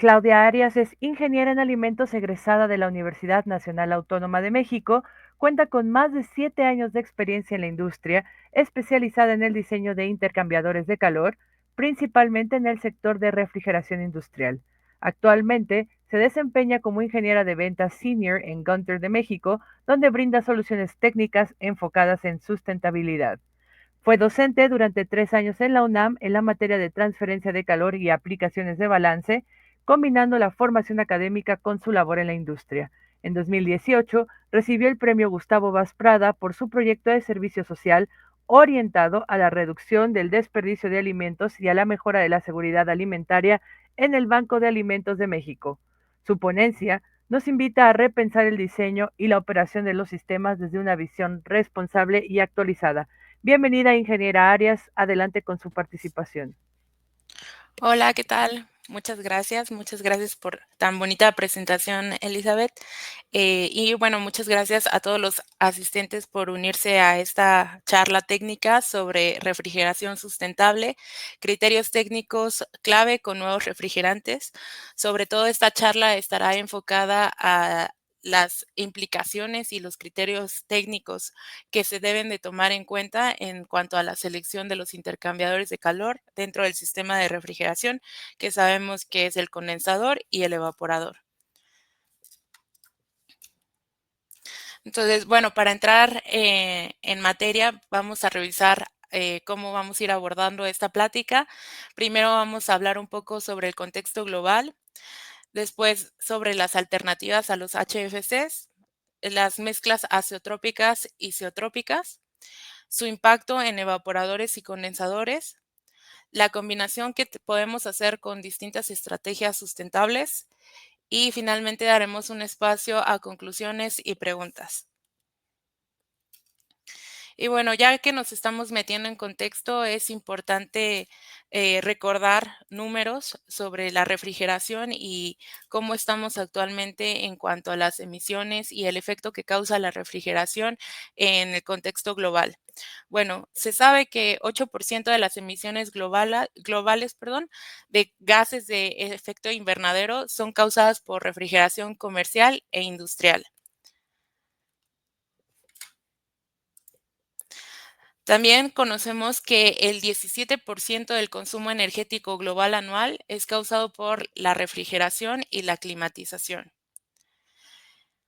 Claudia Arias es ingeniera en alimentos egresada de la Universidad Nacional Autónoma de México, cuenta con más de 7 años de experiencia en la industria, especializada en el diseño de intercambiadores de calor, principalmente en el sector de refrigeración industrial. Actualmente se desempeña como ingeniera de ventas senior en Gunter de México, donde brinda soluciones técnicas enfocadas en sustentabilidad. Fue docente durante 3 años en la UNAM en la materia de transferencia de calor y aplicaciones de balance, combinando la formación académica con su labor en la industria. En 2018 recibió el premio Gustavo Vaz Prada por su proyecto de servicio social orientado a la reducción del desperdicio de alimentos y a la mejora de la seguridad alimentaria en el Banco de Alimentos de México. Su ponencia nos invita a repensar el diseño y la operación de los sistemas desde una visión responsable y actualizada. Bienvenida, ingeniera Arias. Adelante con su participación. Hola, ¿qué tal? Muchas gracias por tan bonita presentación, Elizabeth. Y bueno, muchas gracias a todos los asistentes por unirse a esta charla técnica sobre refrigeración sustentable, criterios técnicos clave con nuevos refrigerantes. Sobre todo esta charla estará enfocada a las implicaciones y los criterios técnicos que se deben de tomar en cuenta en cuanto a la selección de los intercambiadores de calor dentro del sistema de refrigeración, que sabemos que es el condensador y el evaporador. Entonces, bueno, para entrar en materia, vamos a revisar cómo vamos a ir abordando esta plática. Primero vamos a hablar un poco sobre el contexto global, después sobre las alternativas a los HFCs, las mezclas azeotrópicas y zeotrópicas, su impacto en evaporadores y condensadores, la combinación que podemos hacer con distintas estrategias sustentables y finalmente daremos un espacio a conclusiones y preguntas. Y bueno, ya que nos estamos metiendo en contexto, es importante recordar números sobre la refrigeración y cómo estamos actualmente en cuanto a las emisiones y el efecto que causa la refrigeración en el contexto global. Bueno, se sabe que 8% de las emisiones globales, de gases de efecto invernadero son causadas por refrigeración comercial e industrial. También conocemos que el 17% del consumo energético global anual es causado por la refrigeración y la climatización.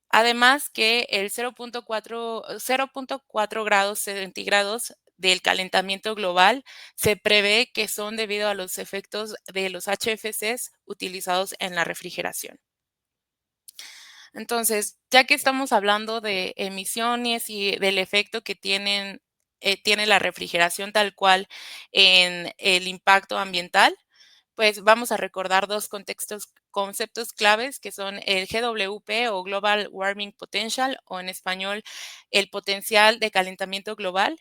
Además que el 0.4 grados centígrados del calentamiento global se prevé que son debido a los efectos de los HFCs utilizados en la refrigeración. Entonces, ya que estamos hablando de emisiones y del efecto que tiene la refrigeración tal cual en el impacto ambiental, pues vamos a recordar dos conceptos claves que son el GWP o Global Warming Potential o en español el potencial de calentamiento global,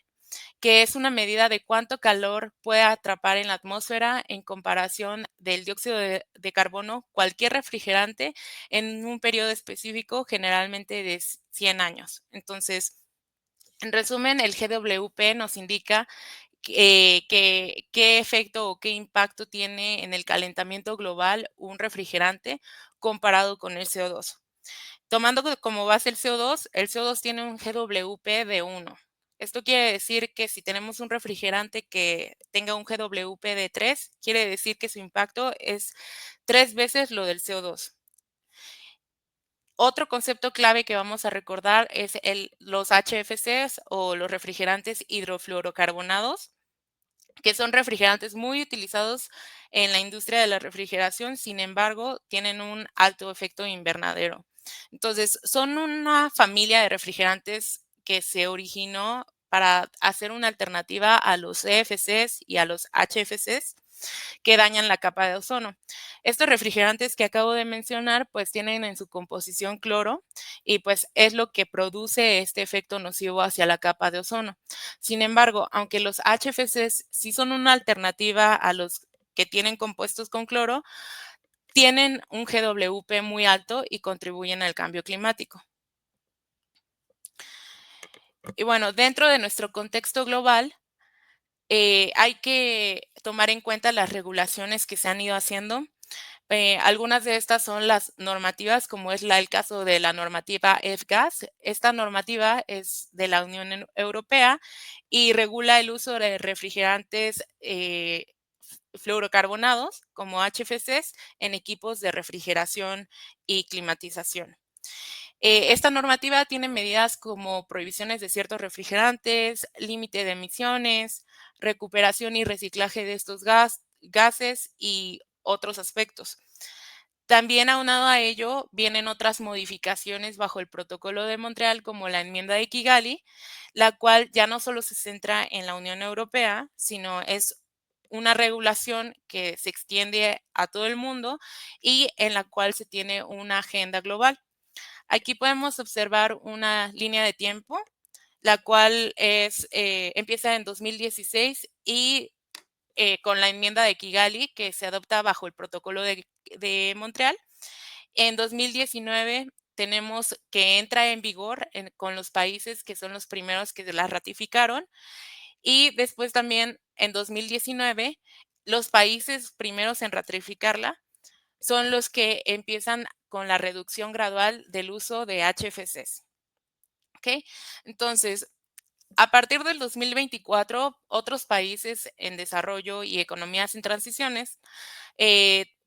que es una medida de cuánto calor puede atrapar en la atmósfera en comparación del dióxido de carbono, cualquier refrigerante, en un periodo específico, generalmente de 100 años. Entonces, en resumen, el GWP nos indica qué efecto o qué impacto tiene en el calentamiento global un refrigerante comparado con el CO2. Tomando como base el CO2 tiene un GWP de 1. Esto quiere decir que si tenemos un refrigerante que tenga un GWP de 3, quiere decir que su impacto es 3 veces lo del CO2. Otro concepto clave que vamos a recordar es los HFCs o los refrigerantes hidrofluorocarbonados, que son refrigerantes muy utilizados en la industria de la refrigeración, sin embargo, tienen un alto efecto invernadero. Entonces, son una familia de refrigerantes que se originó para hacer una alternativa a los EFCs y a los HFCs que dañan la capa de ozono. Estos refrigerantes que acabo de mencionar, pues tienen en su composición cloro y pues es lo que produce este efecto nocivo hacia la capa de ozono. Sin embargo, aunque los HFCs sí son una alternativa a los que tienen compuestos con cloro, tienen un GWP muy alto y contribuyen al cambio climático. Y bueno, dentro de nuestro contexto global, hay que tomar en cuenta las regulaciones que se han ido haciendo Algunas de estas son las normativas, como es el caso de la normativa F-Gas. Esta normativa es de la Unión Europea y regula el uso de refrigerantes fluorocarbonados, como HFCs, en equipos de refrigeración y climatización. Esta normativa tiene medidas como prohibiciones de ciertos refrigerantes, límite de emisiones, recuperación y reciclaje de estos gases y otros aspectos. También aunado a ello vienen otras modificaciones bajo el Protocolo de Montreal, como la enmienda de Kigali, la cual ya no solo se centra en la Unión Europea, sino es una regulación que se extiende a todo el mundo y en la cual se tiene una agenda global. Aquí podemos observar una línea de tiempo, la cual empieza en 2016 y con la enmienda de Kigali, que se adopta bajo el Protocolo de Montreal. En 2019 tenemos que entra en vigor con los países que son los primeros que la ratificaron. Y después también en 2019, los países primeros en ratificarla son los que empiezan con la reducción gradual del uso de HFCs. ¿Ok? Entonces, a partir del 2024, otros países en desarrollo y economías en transiciones,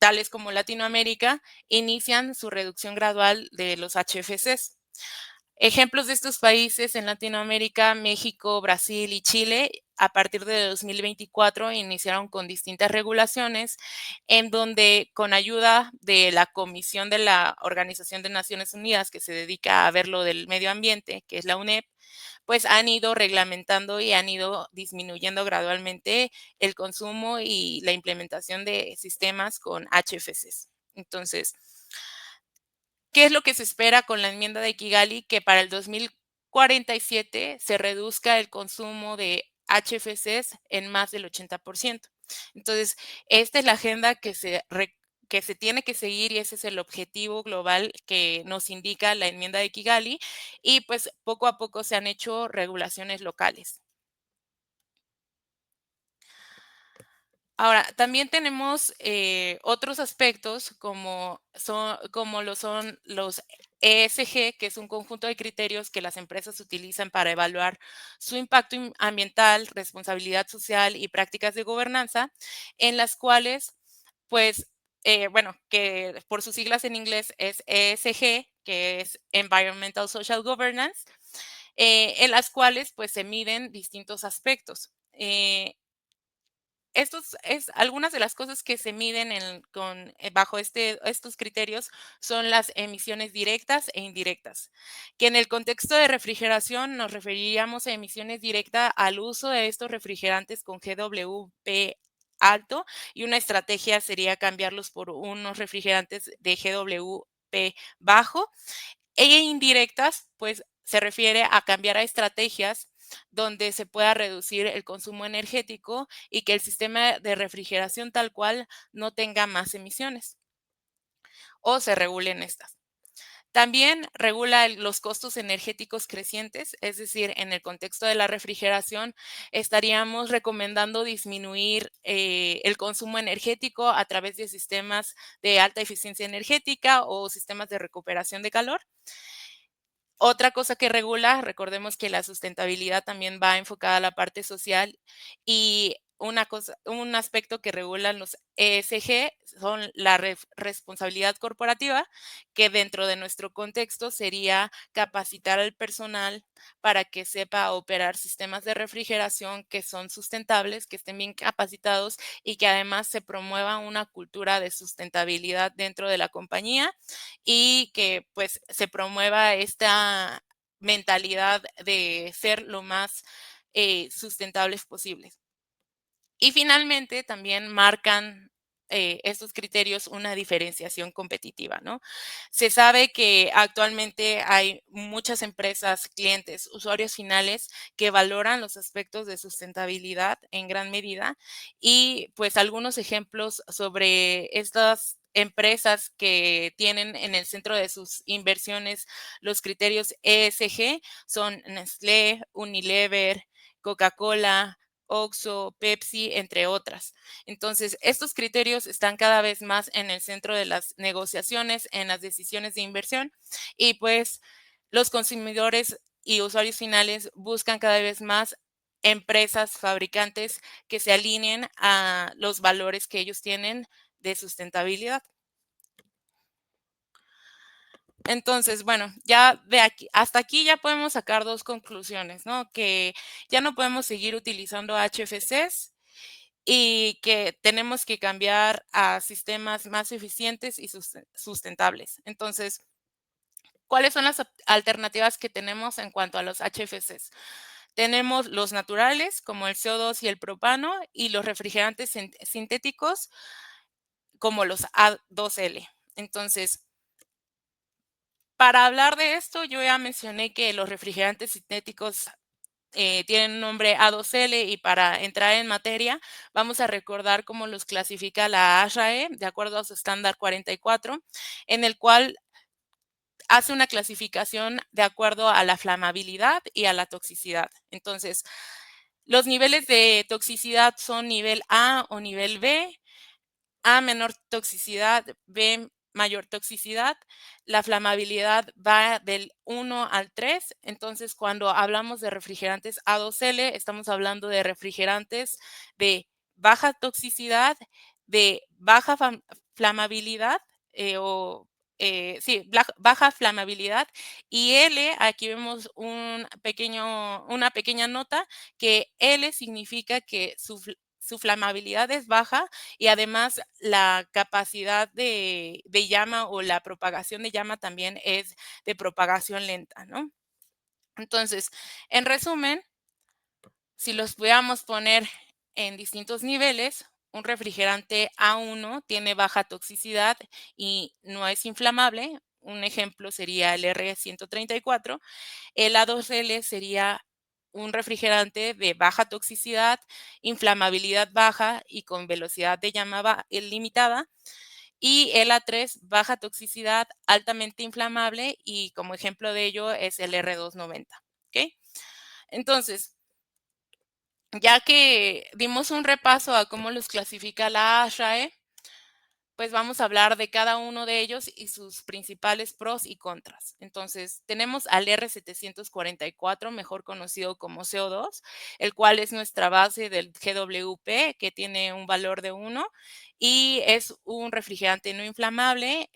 tales como Latinoamérica, inician su reducción gradual de los HFCs. Ejemplos de estos países en Latinoamérica, México, Brasil y Chile, a partir de 2024 iniciaron con distintas regulaciones en donde con ayuda de la Comisión de la Organización de Naciones Unidas que se dedica a ver lo del medio ambiente, que es la UNEP, pues han ido reglamentando y han ido disminuyendo gradualmente el consumo y la implementación de sistemas con HFCs. Entonces, ¿qué es lo que se espera con la enmienda de Kigali? Que para el 2047 se reduzca el consumo de HFCs en más del 80%. Entonces, esta es la agenda que se tiene que seguir y ese es el objetivo global que nos indica la enmienda de Kigali y pues poco a poco se han hecho regulaciones locales. Ahora, también tenemos otros aspectos como lo son los ESG, que es un conjunto de criterios que las empresas utilizan para evaluar su impacto ambiental, responsabilidad social y prácticas de gobernanza, en las cuales, pues, bueno, que por sus siglas en inglés es ESG, que es Environmental Social Governance, en las cuales, pues, se miden distintos aspectos. Algunas de las cosas que se miden bajo estos criterios son las emisiones directas e indirectas, que en el contexto de refrigeración nos referiríamos a emisiones directas al uso de estos refrigerantes con GWP alto y una estrategia sería cambiarlos por unos refrigerantes de GWP bajo e indirectas, pues se refiere a cambiar a estrategias donde se pueda reducir el consumo energético y que el sistema de refrigeración tal cual no tenga más emisiones o se regulen estas. También regula los costos energéticos crecientes, es decir, en el contexto de la refrigeración estaríamos recomendando disminuir el consumo energético a través de sistemas de alta eficiencia energética o sistemas de recuperación de calor. Otra cosa que regula, recordemos que la sustentabilidad también va enfocada a la parte social y un aspecto que regulan los ESG son la responsabilidad corporativa, que dentro de nuestro contexto sería capacitar al personal para que sepa operar sistemas de refrigeración que son sustentables, que estén bien capacitados y que además se promueva una cultura de sustentabilidad dentro de la compañía y que pues se promueva esta mentalidad de ser lo más sustentables posibles. Y finalmente también marcan estos criterios una diferenciación competitiva, ¿no? Se sabe que actualmente hay muchas empresas, clientes, usuarios finales que valoran los aspectos de sustentabilidad en gran medida y pues algunos ejemplos sobre estas empresas que tienen en el centro de sus inversiones los criterios ESG son Nestlé, Unilever, Coca-Cola, Oxxo, Pepsi, entre otras. Entonces, estos criterios están cada vez más en el centro de las negociaciones, en las decisiones de inversión y pues los consumidores y usuarios finales buscan cada vez más empresas, fabricantes que se alineen a los valores que ellos tienen de sustentabilidad. Entonces, bueno, ya de aquí hasta aquí ya podemos sacar 2 conclusiones, ¿no? Que ya no podemos seguir utilizando HFCs y que tenemos que cambiar a sistemas más eficientes y sustentables. Entonces, ¿cuáles son las alternativas que tenemos en cuanto a los HFCs? Tenemos los naturales, como el CO2 y el propano, y los refrigerantes sintéticos, como los A2L. Entonces, para hablar de esto, yo ya mencioné que los refrigerantes sintéticos tienen un nombre A2L y para entrar en materia, vamos a recordar cómo los clasifica la ASHRAE de acuerdo a su estándar 44, en el cual hace una clasificación de acuerdo a la flamabilidad y a la toxicidad. Entonces, los niveles de toxicidad son nivel A o nivel B. A menor toxicidad, B mayor toxicidad. La flamabilidad va del 1 al 3. Entonces, cuando hablamos de refrigerantes A2L, estamos hablando de refrigerantes de baja toxicidad, de baja flamabilidad, sí, baja flamabilidad. Y L, aquí vemos una pequeña nota que L significa que su flamabilidad es baja y además la capacidad de llama o la propagación de llama también es de propagación lenta, ¿no? Entonces, en resumen, si los pudiéramos poner en distintos niveles, un refrigerante A1 tiene baja toxicidad y no es inflamable. Un ejemplo sería el R134. El A2L sería un refrigerante de baja toxicidad, inflamabilidad baja y con velocidad de llama limitada. Y el A3, baja toxicidad, altamente inflamable y como ejemplo de ello es el R290. ¿Ok? Entonces, ya que dimos un repaso a cómo los clasifica la ASHRAE, pues vamos a hablar de cada uno de ellos y sus principales pros y contras. Entonces, tenemos al R744, mejor conocido como CO2, el cual es nuestra base del GWP, que tiene un valor de 1 y es un refrigerante no inflamable,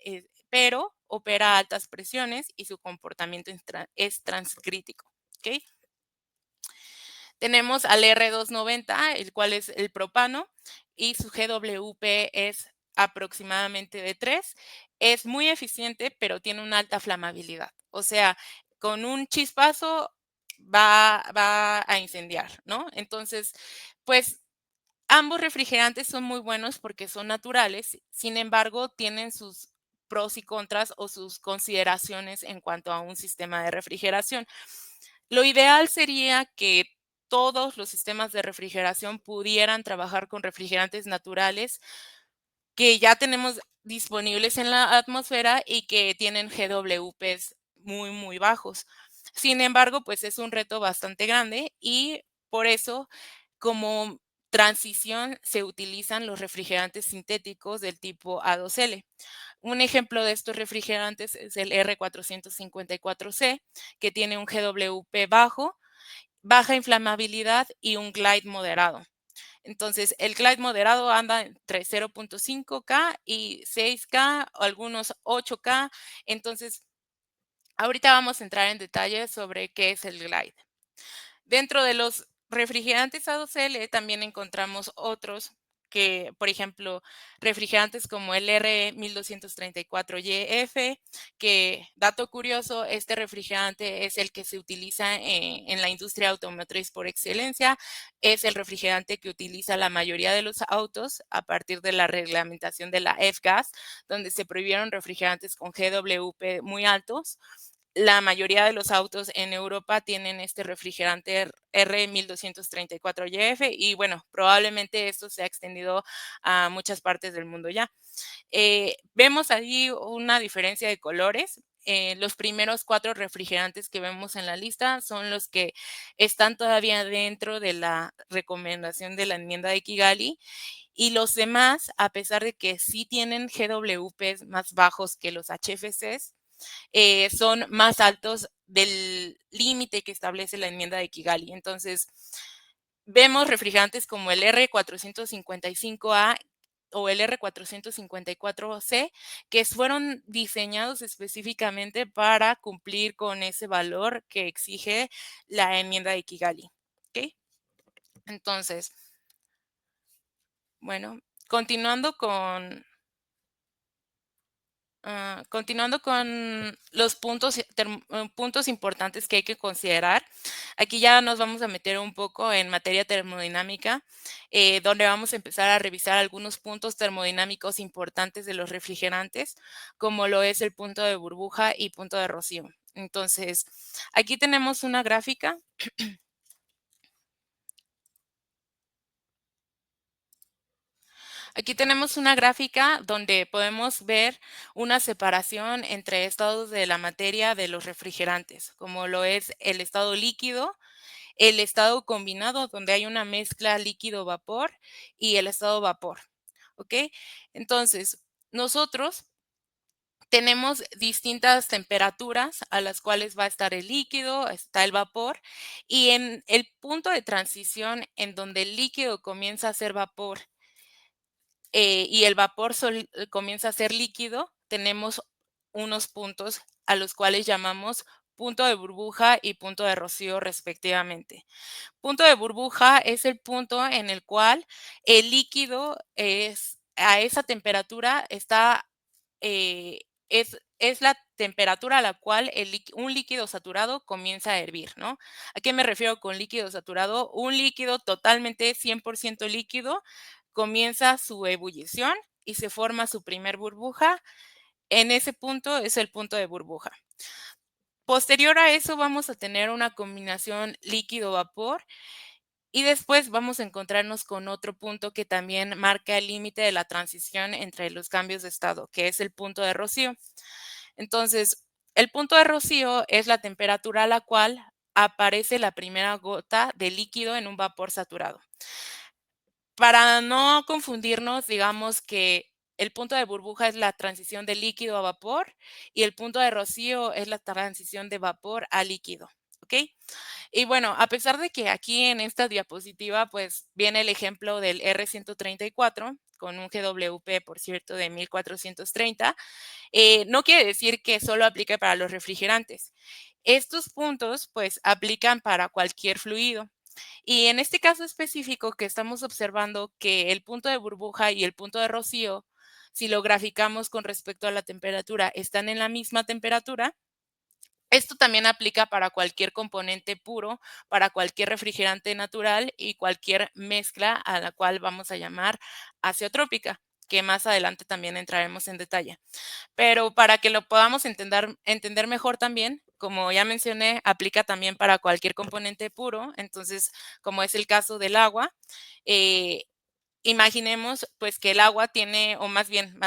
pero opera a altas presiones y su comportamiento es transcrítico. ¿Ok? Tenemos al R290, el cual es el propano, y su GWP es aproximadamente de 3. Es muy eficiente, pero tiene una alta flamabilidad. O sea, con un chispazo va a incendiar, ¿no? Entonces, pues ambos refrigerantes son muy buenos porque son naturales, sin embargo, tienen sus pros y contras o sus consideraciones en cuanto a un sistema de refrigeración. Lo ideal sería que todos los sistemas de refrigeración pudieran trabajar con refrigerantes naturales que ya tenemos disponibles en la atmósfera y que tienen GWPs muy, muy bajos. Sin embargo, pues es un reto bastante grande y por eso, como transición, se utilizan los refrigerantes sintéticos del tipo A2L. Un ejemplo de estos refrigerantes es el R454C, que tiene un GWP bajo, baja inflamabilidad y un glide moderado. Entonces, el glide moderado anda entre 0.5K y 6K, o algunos 8K. Entonces, ahorita vamos a entrar en detalle sobre qué es el glide. Dentro de los refrigerantes A2L también encontramos otros que, por ejemplo, refrigerantes como el R1234YF, que, dato curioso, este refrigerante es el que se utiliza en la industria automotriz por excelencia, es el refrigerante que utiliza la mayoría de los autos a partir de la reglamentación de la F-Gas, donde se prohibieron refrigerantes con GWP muy altos. La mayoría de los autos en Europa tienen este refrigerante R1234YF y bueno, probablemente esto se ha extendido a muchas partes del mundo ya. Vemos ahí una diferencia de colores. los primeros 4 refrigerantes que vemos en la lista son los que están todavía dentro de la recomendación de la enmienda de Kigali, y los demás, a pesar de que sí tienen GWPs más bajos que los HFCs, son más altos del límite que establece la enmienda de Kigali. Entonces, vemos refrigerantes como el R455A o el R454C, que fueron diseñados específicamente para cumplir con ese valor que exige la enmienda de Kigali. ¿Ok? Entonces, bueno, continuando con continuando con los puntos importantes que hay que considerar, aquí ya nos vamos a meter un poco en materia termodinámica, donde vamos a empezar a revisar algunos puntos termodinámicos importantes de los refrigerantes, como lo es el punto de burbuja y punto de rocío. Entonces, aquí tenemos una gráfica. Aquí tenemos una gráfica donde podemos ver una separación entre estados de la materia de los refrigerantes, como lo es el estado líquido, el estado combinado, donde hay una mezcla líquido-vapor, y el estado vapor. ¿Ok? Entonces, nosotros tenemos distintas temperaturas a las cuales va a estar el líquido, está el vapor, y en el punto de transición en donde el líquido comienza a ser vapor y el vapor comienza a ser líquido, tenemos unos puntos a los cuales llamamos punto de burbuja y punto de rocío respectivamente. Punto de burbuja es el punto en el cual el líquido es a esa temperatura está, es la temperatura a la cual un líquido saturado comienza a hervir, ¿no? ¿A qué me refiero con líquido saturado? Un líquido totalmente 100% líquido comienza su ebullición y se forma su primer burbuja. En ese punto es el punto de burbuja. Posterior a eso vamos a tener una combinación líquido-vapor y después vamos a encontrarnos con otro punto que también marca el límite de la transición entre los cambios de estado, que es el punto de rocío. Entonces, el punto de rocío es la temperatura a la cual aparece la primera gota de líquido en un vapor saturado. Para no confundirnos, digamos que el punto de burbuja es la transición de líquido a vapor y el punto de rocío es la transición de vapor a líquido, ¿ok? Y bueno, a pesar de que aquí en esta diapositiva, pues viene el ejemplo del R134 con un GWP, por cierto, de 1430, no quiere decir que solo aplique para los refrigerantes. Estos puntos, pues, aplican para cualquier fluido. Y en este caso específico que estamos observando que el punto de burbuja y el punto de rocío, si lo graficamos con respecto a la temperatura, están en la misma temperatura, esto también aplica para cualquier componente puro, para cualquier refrigerante natural y cualquier mezcla a la cual vamos a llamar azeotrópica, que más adelante también entraremos en detalle. Pero para que lo podamos entender mejor también, como ya mencioné, aplica también para cualquier componente puro. Entonces, como es el caso del agua, eh, imaginemos pues que el agua tiene, o más bien,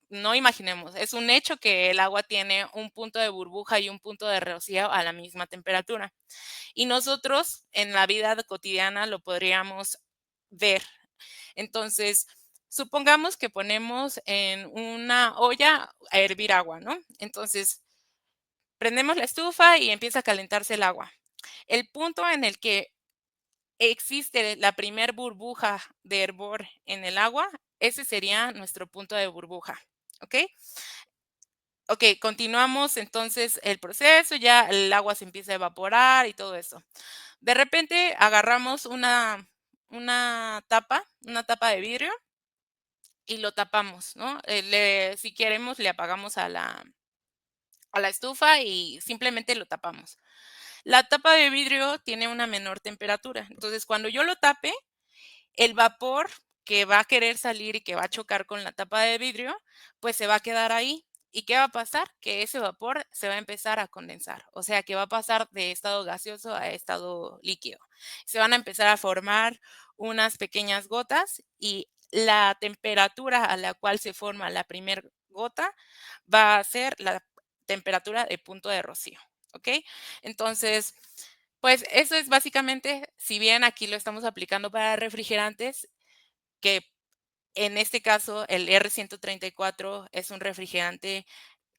no imaginemos, es un hecho que el agua tiene un punto de burbuja y un punto de rocío a la misma temperatura. Y nosotros en la vida cotidiana lo podríamos ver. Entonces, supongamos que ponemos en una olla a hervir agua, ¿no? Entonces, prendemos la estufa y empieza a calentarse el agua. El punto en el que existe la primer burbuja de hervor en el agua, ese sería nuestro punto de burbuja, ¿ok? Ok, continuamos entonces el proceso, ya el agua se empieza a evaporar y todo eso. De repente agarramos una tapa de vidrio y lo tapamos, ¿no? Si queremos, le apagamos a la estufa y simplemente lo tapamos. La tapa de vidrio tiene una menor temperatura. Entonces, cuando yo lo tape, el vapor que va a querer salir y que va a chocar con la tapa de vidrio, pues se va a quedar ahí. ¿Y qué va a pasar? Que ese vapor se va a empezar a condensar, o sea, que va a pasar de estado gaseoso a estado líquido. Se van a empezar a formar unas pequeñas gotas y la temperatura a la cual se forma la primera gota va a ser la temperatura de punto de rocío, ¿ok? Entonces, pues eso es básicamente, si bien aquí lo estamos aplicando para refrigerantes, que en este caso el R134 es un refrigerante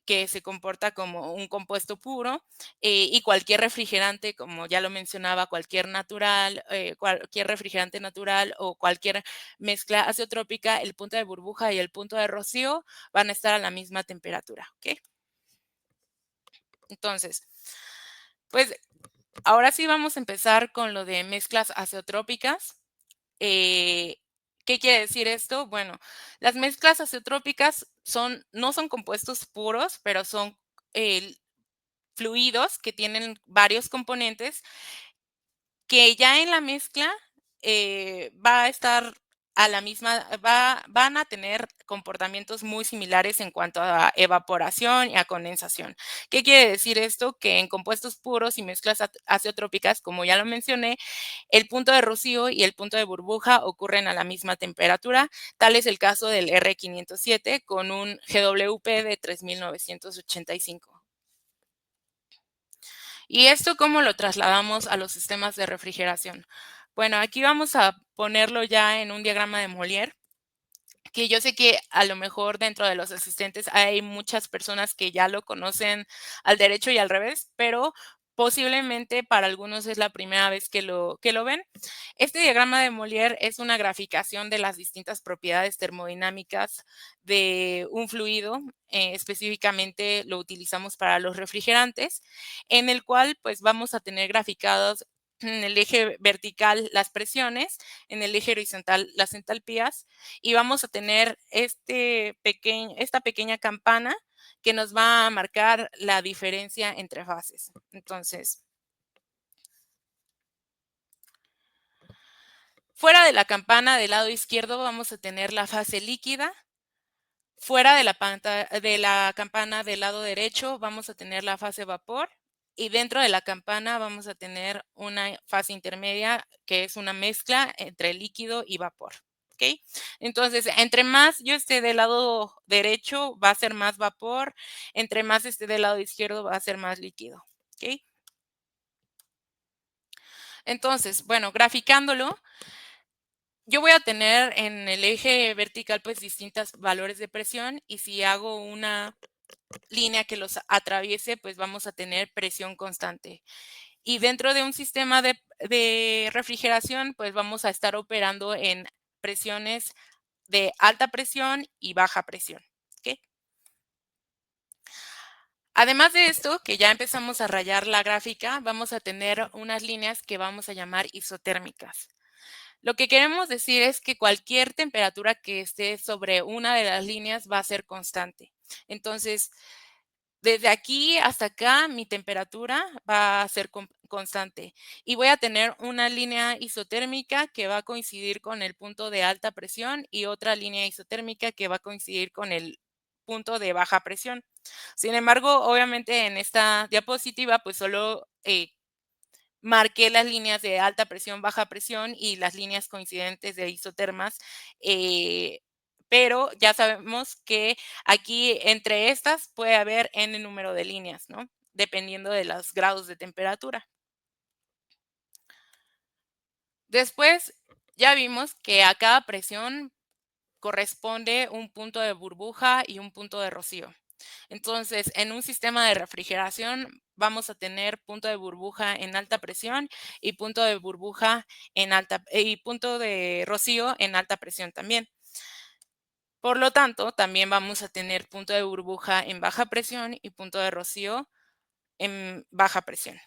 que se comporta como un compuesto puro, y cualquier refrigerante, como ya lo mencionaba, cualquier natural, cualquier refrigerante natural o cualquier mezcla azeotrópica, el punto de burbuja y el punto de rocío van a estar a la misma temperatura, ¿ok? Entonces, pues ahora sí vamos a empezar con lo de mezclas azeotrópicas. Eh, ¿Qué quiere decir esto? Bueno, las mezclas azeotrópicas no son compuestos puros, pero son eh, fluidos que tienen varios componentes que ya en la mezcla va a estar a la misma, van a tener comportamientos muy similares en cuanto a evaporación y a condensación. ¿Qué quiere decir esto? Que en compuestos puros y mezclas azeotrópicas, como ya lo mencioné, el punto de rocío y el punto de burbuja ocurren a la misma temperatura. Tal es el caso del R507 con un GWP de 3985. ¿Y esto cómo lo trasladamos a los sistemas de refrigeración? Bueno, aquí vamos a ponerlo ya en un diagrama de Molière, que yo sé que a lo mejor dentro de los asistentes hay muchas personas que ya lo conocen al derecho y al revés, pero posiblemente para algunos es la primera vez que lo ven. Este diagrama de Molière es una graficación de las distintas propiedades termodinámicas de un fluido, específicamente lo utilizamos para los refrigerantes, en el cual pues vamos a tener graficados en el eje vertical las presiones, en el eje horizontal las entalpías, y vamos a tener esta pequeña campana que nos va a marcar la diferencia entre fases. Entonces, fuera de la campana del lado izquierdo vamos a tener la fase líquida. Fuera de la campana del lado derecho vamos a tener la fase vapor. Y dentro de la campana vamos a tener una fase intermedia que es una mezcla entre líquido y vapor. ¿Ok? Entonces, entre más yo esté del lado derecho, va a ser más vapor. Entre más esté del lado izquierdo, va a ser más líquido. ¿Ok? Entonces, bueno, graficándolo, yo voy a tener en el eje vertical pues distintos valores de presión, y si hago una línea que los atraviese, pues vamos a tener presión constante. Y dentro de un sistema de refrigeración, pues vamos a estar operando en presiones de alta presión y baja presión. ¿Ok? Además de esto, que ya empezamos a rayar la gráfica, vamos a tener unas líneas que vamos a llamar isotérmicas. Lo que queremos decir es que cualquier temperatura que esté sobre una de las líneas va a ser constante. Entonces, desde aquí hasta acá, mi temperatura va a ser constante, y voy a tener una línea isotérmica que va a coincidir con el punto de alta presión y otra línea isotérmica que va a coincidir con el punto de baja presión. Sin embargo, obviamente en esta diapositiva, pues solo marqué las líneas de alta presión, baja presión y las líneas coincidentes de isotermas, eh, pero ya sabemos que aquí entre estas puede haber n número de líneas, ¿no? Dependiendo de los grados de temperatura. Después ya vimos que a cada presión corresponde un punto de burbuja y un punto de rocío. Entonces, en un sistema de refrigeración vamos a tener punto de burbuja en alta presión y punto de burbuja y punto de rocío en alta presión también. Por lo tanto, también vamos a tener punto de burbuja en baja presión y punto de rocío en baja presión.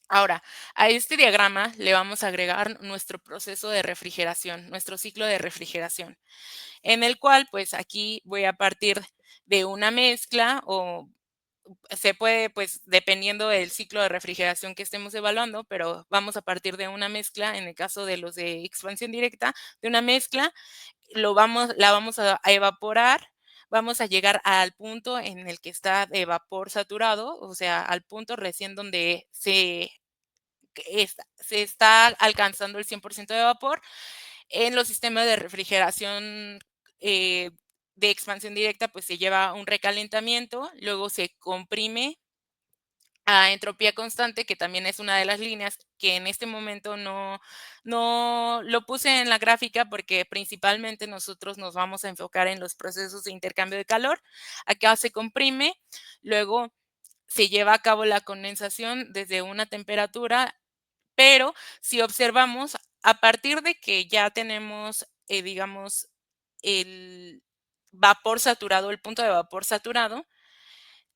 Ahora, a este diagrama le vamos a agregar nuestro proceso de refrigeración, nuestro ciclo de refrigeración, en el cual, pues aquí voy a partir de una mezcla, o se puede, pues dependiendo del ciclo de refrigeración que estemos evaluando, pero vamos a partir de una mezcla, en el caso de los de expansión directa, de una mezcla, la vamos a evaporar, vamos a llegar al punto en el que está de vapor saturado, o sea, al punto recién donde se está alcanzando el 100% de vapor. En los sistemas de refrigeración de expansión directa, pues se lleva a un recalentamiento, luego se comprime a entropía constante, que también es una de las líneas que en este momento no lo puse en la gráfica, porque principalmente nosotros nos vamos a enfocar en los procesos de intercambio de calor. Acá se comprime, luego se lleva a cabo la condensación desde una temperatura, pero si observamos, a partir de que ya tenemos, digamos, el vapor saturado, el punto de vapor saturado,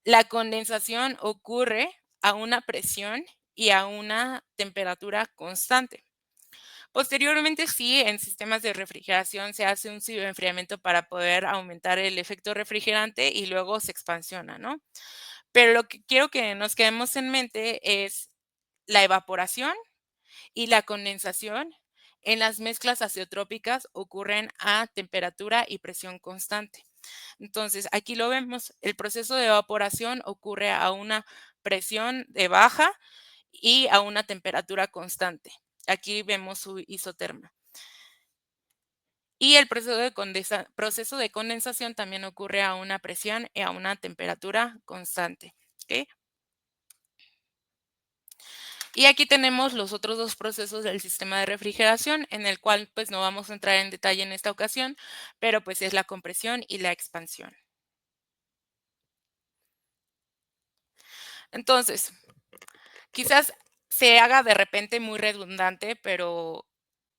la condensación ocurre a una presión y a una temperatura constante. Posteriormente, sí, en sistemas de refrigeración se hace un enfriamiento para poder aumentar el efecto refrigerante y luego se expansiona, ¿no? Pero lo que quiero que nos quedemos en mente es la evaporación y la condensación en las mezclas azeotrópicas ocurren a temperatura y presión constante. Entonces, aquí lo vemos, el proceso de evaporación ocurre a una presión de baja y a una temperatura constante. Aquí vemos su isoterma. Y el proceso de condensación también ocurre a una presión y a una temperatura constante. ¿Ok? Y aquí tenemos los otros dos procesos del sistema de refrigeración, en el cual pues no vamos a entrar en detalle en esta ocasión, pero pues es la compresión y la expansión. Entonces, quizás se haga de repente muy redundante, pero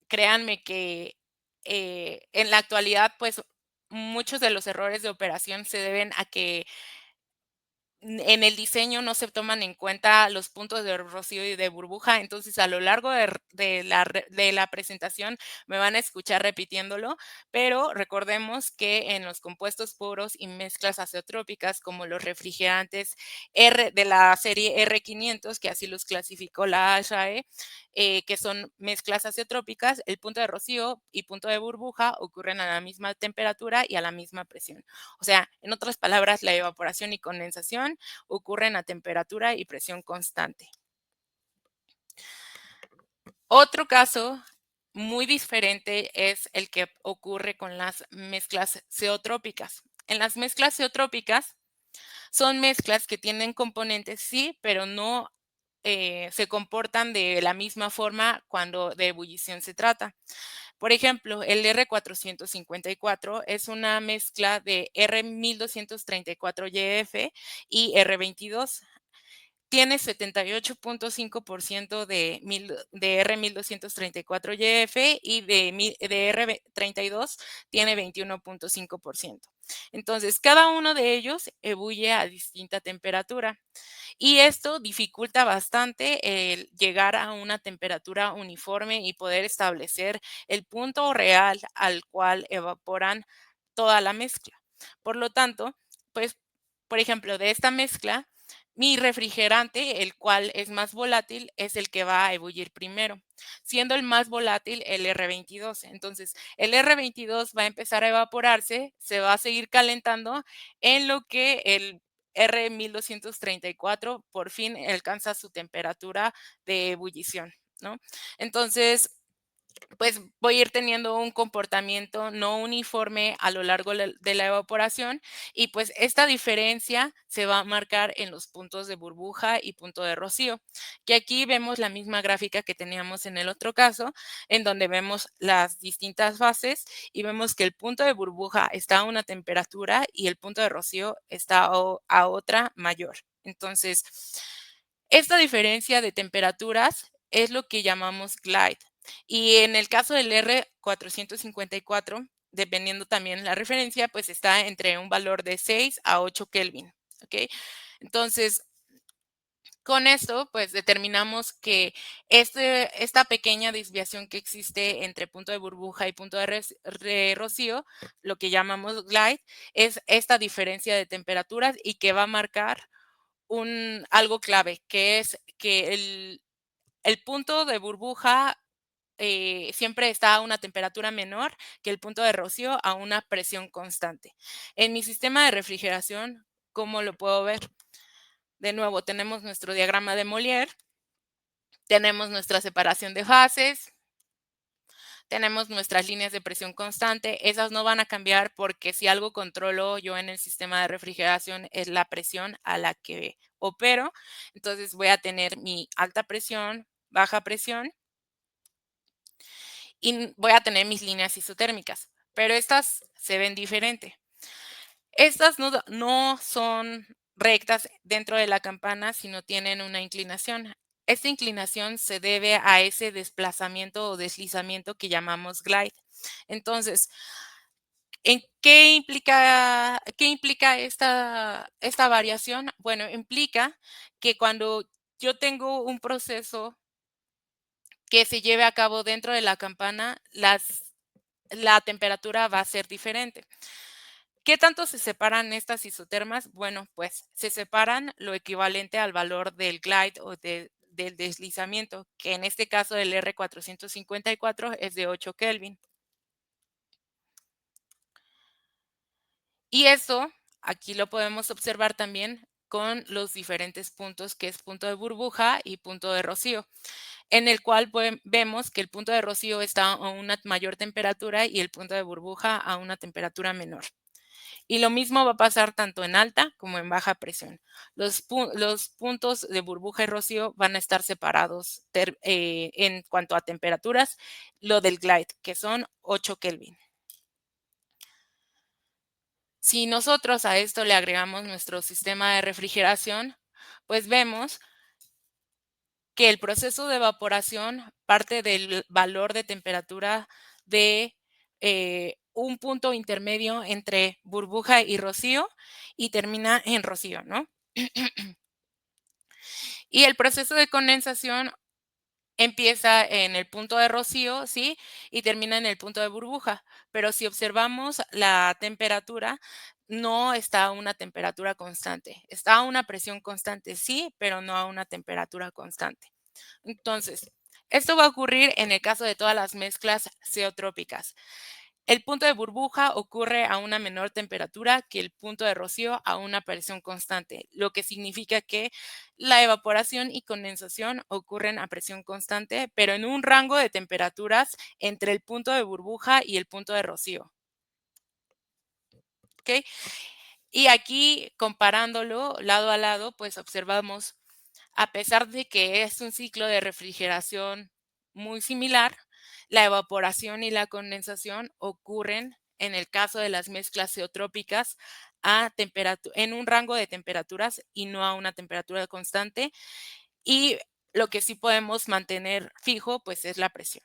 créanme que en la actualidad pues muchos de los errores de operación se deben a que en el diseño no se toman en cuenta los puntos de rocío y de burbuja, entonces a lo largo de la presentación me van a escuchar repitiéndolo, pero recordemos que en los compuestos puros y mezclas azeotrópicas, como los refrigerantes R de la serie R500, que así los clasificó la ASHRAE, que son mezclas azeotrópicas, el punto de rocío y punto de burbuja ocurren a la misma temperatura y a la misma presión. O sea, en otras palabras, la evaporación y condensación ocurren a temperatura y presión constante. Otro caso muy diferente es el que ocurre con las mezclas zeotrópicas. En las mezclas zeotrópicas son mezclas que tienen componentes, sí, pero no se comportan de la misma forma cuando de ebullición se trata. Por ejemplo, el R454 es una mezcla de R1234YF y R22. Tiene 78.5% de R1234YF y de R32 tiene 21.5%. Entonces, cada uno de ellos ebulle a distinta temperatura. Y esto dificulta bastante el llegar a una temperatura uniforme y poder establecer el punto real al cual evaporan toda la mezcla. Por lo tanto, pues, por ejemplo, de esta mezcla, mi refrigerante, el cual es más volátil, es el que va a ebullir primero, siendo el más volátil el R22. Entonces, el R22 va a empezar a evaporarse, se va a seguir calentando en lo que el R1234 por fin alcanza su temperatura de ebullición, ¿no? Entonces, pues voy a ir teniendo un comportamiento no uniforme a lo largo de la evaporación y pues esta diferencia se va a marcar en los puntos de burbuja y punto de rocío, que aquí vemos la misma gráfica que teníamos en el otro caso, en donde vemos las distintas fases y vemos que el punto de burbuja está a una temperatura y el punto de rocío está a otra mayor. Entonces, esta diferencia de temperaturas es lo que llamamos glide. Y en el caso del R454, dependiendo también la referencia, pues está entre un valor de 6 a 8 Kelvin, ¿ok? Entonces, con esto, pues determinamos que esta pequeña desviación que existe entre punto de burbuja y punto de rocío, lo que llamamos glide, es esta diferencia de temperaturas y que va a marcar algo clave, que es que el punto de burbuja siempre está a una temperatura menor que el punto de rocío a una presión constante. En mi sistema de refrigeración, ¿cómo lo puedo ver? De nuevo, tenemos nuestro diagrama de Molière, tenemos nuestra separación de fases, Tenemos nuestras líneas de presión constante, esas no van a cambiar porque si algo controlo yo en el sistema de refrigeración es la presión a la que opero. Entonces voy a tener mi alta presión, baja presión y voy a tener mis líneas isotérmicas, pero estas se ven diferente. Estas no son rectas dentro de la campana, sino tienen una inclinación. Esta inclinación se debe a ese desplazamiento o deslizamiento que llamamos glide. Entonces, ¿en qué implica esta variación? Bueno, implica que cuando yo tengo un proceso que se lleve a cabo dentro de la campana, la temperatura va a ser diferente. ¿Qué tanto se separan estas isotermas? Bueno, pues se separan lo equivalente al valor del glide o del deslizamiento, que en este caso el R454 es de 8 Kelvin. Y eso aquí lo podemos observar también con los diferentes puntos, que es punto de burbuja y punto de rocío, en el cual vemos que el punto de rocío está a una mayor temperatura y el punto de burbuja a una temperatura menor. Y lo mismo va a pasar tanto en alta como en baja presión. Los puntos de burbuja y rocío van a estar separados en cuanto a temperaturas, lo del glide, que son 8 Kelvin. Si nosotros a esto le agregamos nuestro sistema de refrigeración, pues vemos que el proceso de evaporación parte del valor de temperatura de un punto intermedio entre burbuja y rocío y termina en rocío, ¿no? Y el proceso de condensación empieza en el punto de rocío, ¿sí? Y termina en el punto de burbuja. Pero si observamos la temperatura, no está a una temperatura constante. Está a una presión constante, sí, pero no a una temperatura constante. Entonces, esto va a ocurrir en el caso de todas las mezclas zeotrópicas. El punto de burbuja ocurre a una menor temperatura que el punto de rocío a una presión constante, lo que significa que la evaporación y condensación ocurren a presión constante, pero en un rango de temperaturas entre el punto de burbuja y el punto de rocío. ¿Ok? Y aquí, comparándolo lado a lado, pues observamos, a pesar de que es un ciclo de refrigeración muy similar, la evaporación y la condensación ocurren en el caso de las mezclas geotrópicas en un rango de temperaturas y no a una temperatura constante. Y lo que sí podemos mantener fijo, pues es la presión.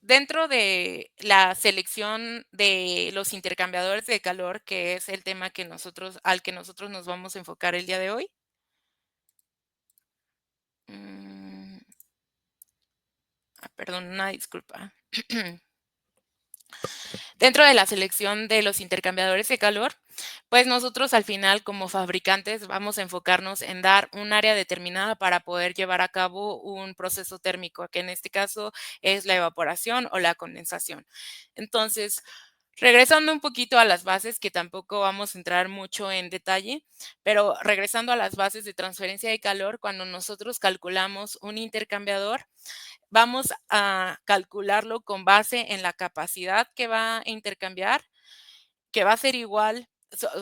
Dentro de la selección de los intercambiadores de calor, que es el tema al que nosotros nos vamos a enfocar el día de hoy. Mm, Perdón, una disculpa. Dentro de la selección de los intercambiadores de calor, pues nosotros al final como fabricantes vamos a enfocarnos en dar un área determinada para poder llevar a cabo un proceso térmico, que en este caso es la evaporación o la condensación. Entonces, regresando un poquito a las bases, que tampoco vamos a entrar mucho en detalle, pero regresando a las bases de transferencia de calor, cuando nosotros calculamos un intercambiador, vamos a calcularlo con base en la capacidad que va a intercambiar, que va a ser igual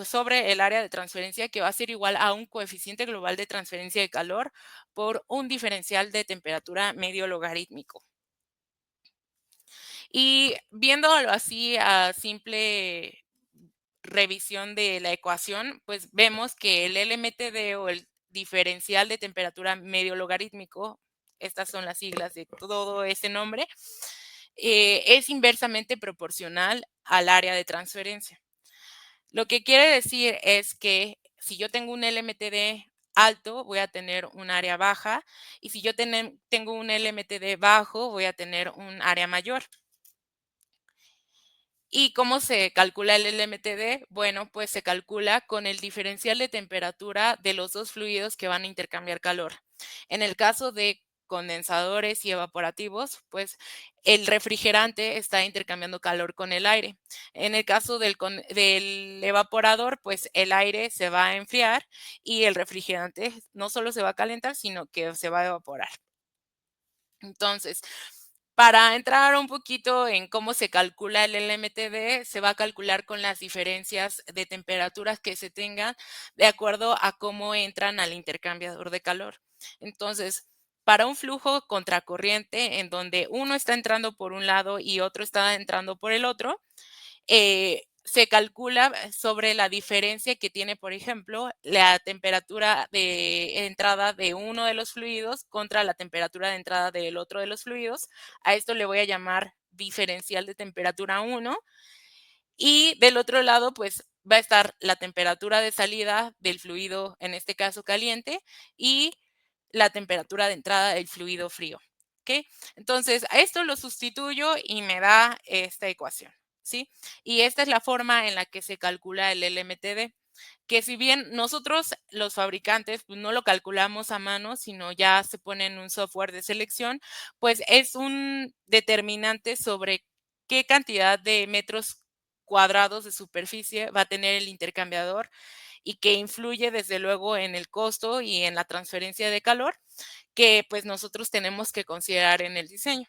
sobre el área de transferencia, que va a ser igual a un coeficiente global de transferencia de calor por un diferencial de temperatura medio logarítmico. Y viéndolo así a simple revisión de la ecuación, pues vemos que el LMTD o el diferencial de temperatura medio logarítmico, estas son las siglas de todo ese nombre, es inversamente proporcional al área de transferencia. Lo que quiere decir es que si yo tengo un LMTD alto, voy a tener un área baja, y si yo tengo un LMTD bajo, voy a tener un área mayor. ¿Y cómo se calcula el LMTD? Bueno, pues se calcula con el diferencial de temperatura de los dos fluidos que van a intercambiar calor. En el caso de condensadores y evaporativos, pues el refrigerante está intercambiando calor con el aire. En el caso del evaporador, pues el aire se va a enfriar y el refrigerante no solo se va a calentar, sino que se va a evaporar. Entonces, para entrar un poquito en cómo se calcula el LMTD, se va a calcular con las diferencias de temperaturas que se tengan de acuerdo a cómo entran al intercambiador de calor. Entonces, para un flujo contracorriente en donde uno está entrando por un lado y otro está entrando por el otro, se calcula sobre la diferencia que tiene, por ejemplo, la temperatura de entrada de uno de los fluidos contra la temperatura de entrada del otro de los fluidos. A esto le voy a llamar diferencial de temperatura 1. Y del otro lado, pues va a estar la temperatura de salida del fluido, en este caso caliente, y la temperatura de entrada del fluido frío. ¿Ok? Entonces, a esto lo sustituyo y me da esta ecuación. ¿Sí? Y esta es la forma en la que se calcula el LMTD, que si bien nosotros los fabricantes pues, no lo calculamos a mano, sino ya se pone en un software de selección, pues es un determinante sobre qué cantidad de metros cuadrados de superficie va a tener el intercambiador y que influye desde luego en el costo y en la transferencia de calor que pues nosotros tenemos que considerar en el diseño.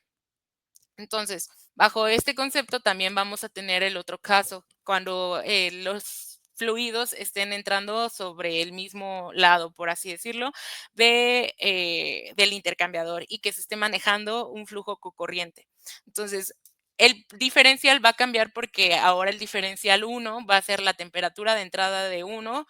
Entonces, bajo este concepto también vamos a tener el otro caso, cuando los fluidos estén entrando sobre el mismo lado, por así decirlo, del intercambiador y que se esté manejando un flujo cocorriente. Entonces, el diferencial va a cambiar porque ahora el diferencial 1 va a ser la temperatura de entrada de uno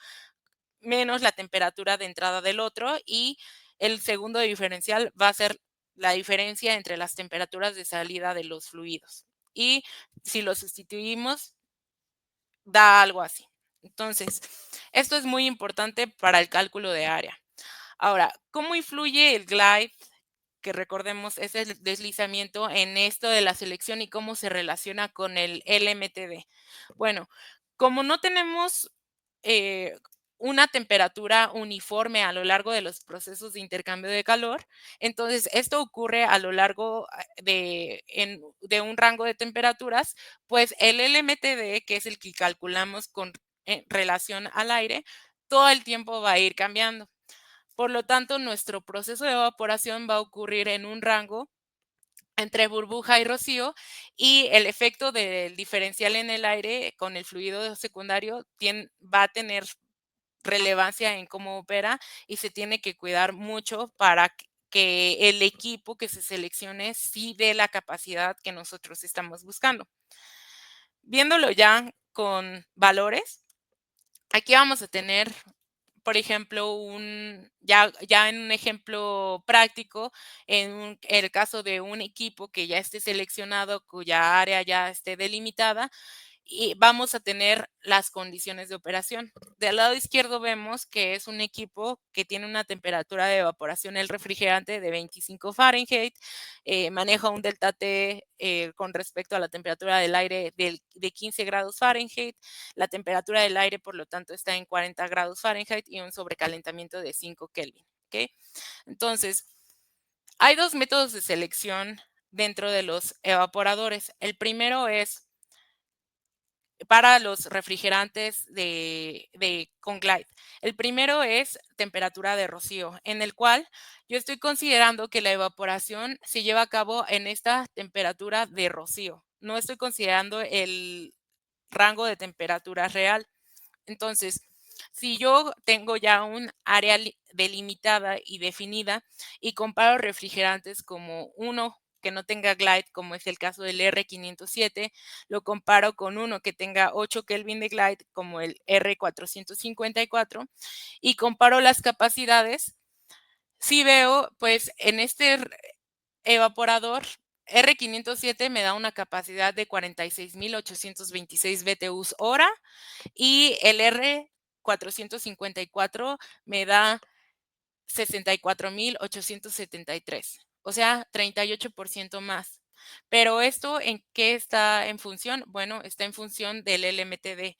menos la temperatura de entrada del otro y el segundo diferencial va a ser la diferencia entre las temperaturas de salida de los fluidos. Y si lo sustituimos, da algo así. Entonces, esto es muy importante para el cálculo de área. Ahora, ¿cómo influye el glide? Que recordemos es el deslizamiento en esto de la selección y cómo se relaciona con el LMTD. Bueno, como no tenemos eh, una temperatura uniforme a lo largo de los procesos de intercambio de calor, entonces esto ocurre a lo largo de un rango de temperaturas, pues el LMTD, que es el que calculamos con relación al aire, todo el tiempo va a ir cambiando. Por lo tanto, nuestro proceso de evaporación va a ocurrir en un rango entre burbuja y rocío y el efecto del diferencial en el aire con el fluido secundario va a tener relevancia en cómo opera y se tiene que cuidar mucho para que el equipo que se seleccione sí dé la capacidad que nosotros estamos buscando. Viéndolo ya con valores, aquí vamos a tener por ejemplo, ya en un ejemplo práctico, en el caso de un equipo que ya esté seleccionado, cuya área ya esté delimitada, y vamos a tener las condiciones de operación. Del lado izquierdo vemos que es un equipo que tiene una temperatura de evaporación el refrigerante de 25 Fahrenheit, maneja un delta T con respecto a la temperatura del aire de 15 grados Fahrenheit, la temperatura del aire por lo tanto está en 40 grados Fahrenheit y un sobrecalentamiento de 5 Kelvin. ¿Ok? Entonces, hay dos métodos de selección dentro de los evaporadores. El primero es para los refrigerantes con Glide. El primero es temperatura de rocío, en el cual yo estoy considerando que la evaporación se lleva a cabo en esta temperatura de rocío. No estoy considerando el rango de temperatura real. Entonces, si yo tengo ya un área delimitada y definida y comparo refrigerantes como uno que no tenga glide, como es el caso del R507, lo comparo con uno que tenga 8 Kelvin de glide, como el R454, y comparo las capacidades, si veo, pues en este evaporador R507 me da una capacidad de 46,826 BTUs hora y el R454 me da 64,873, o sea, 38% más. Pero esto, ¿en qué está en función? Bueno, está en función del LMTD,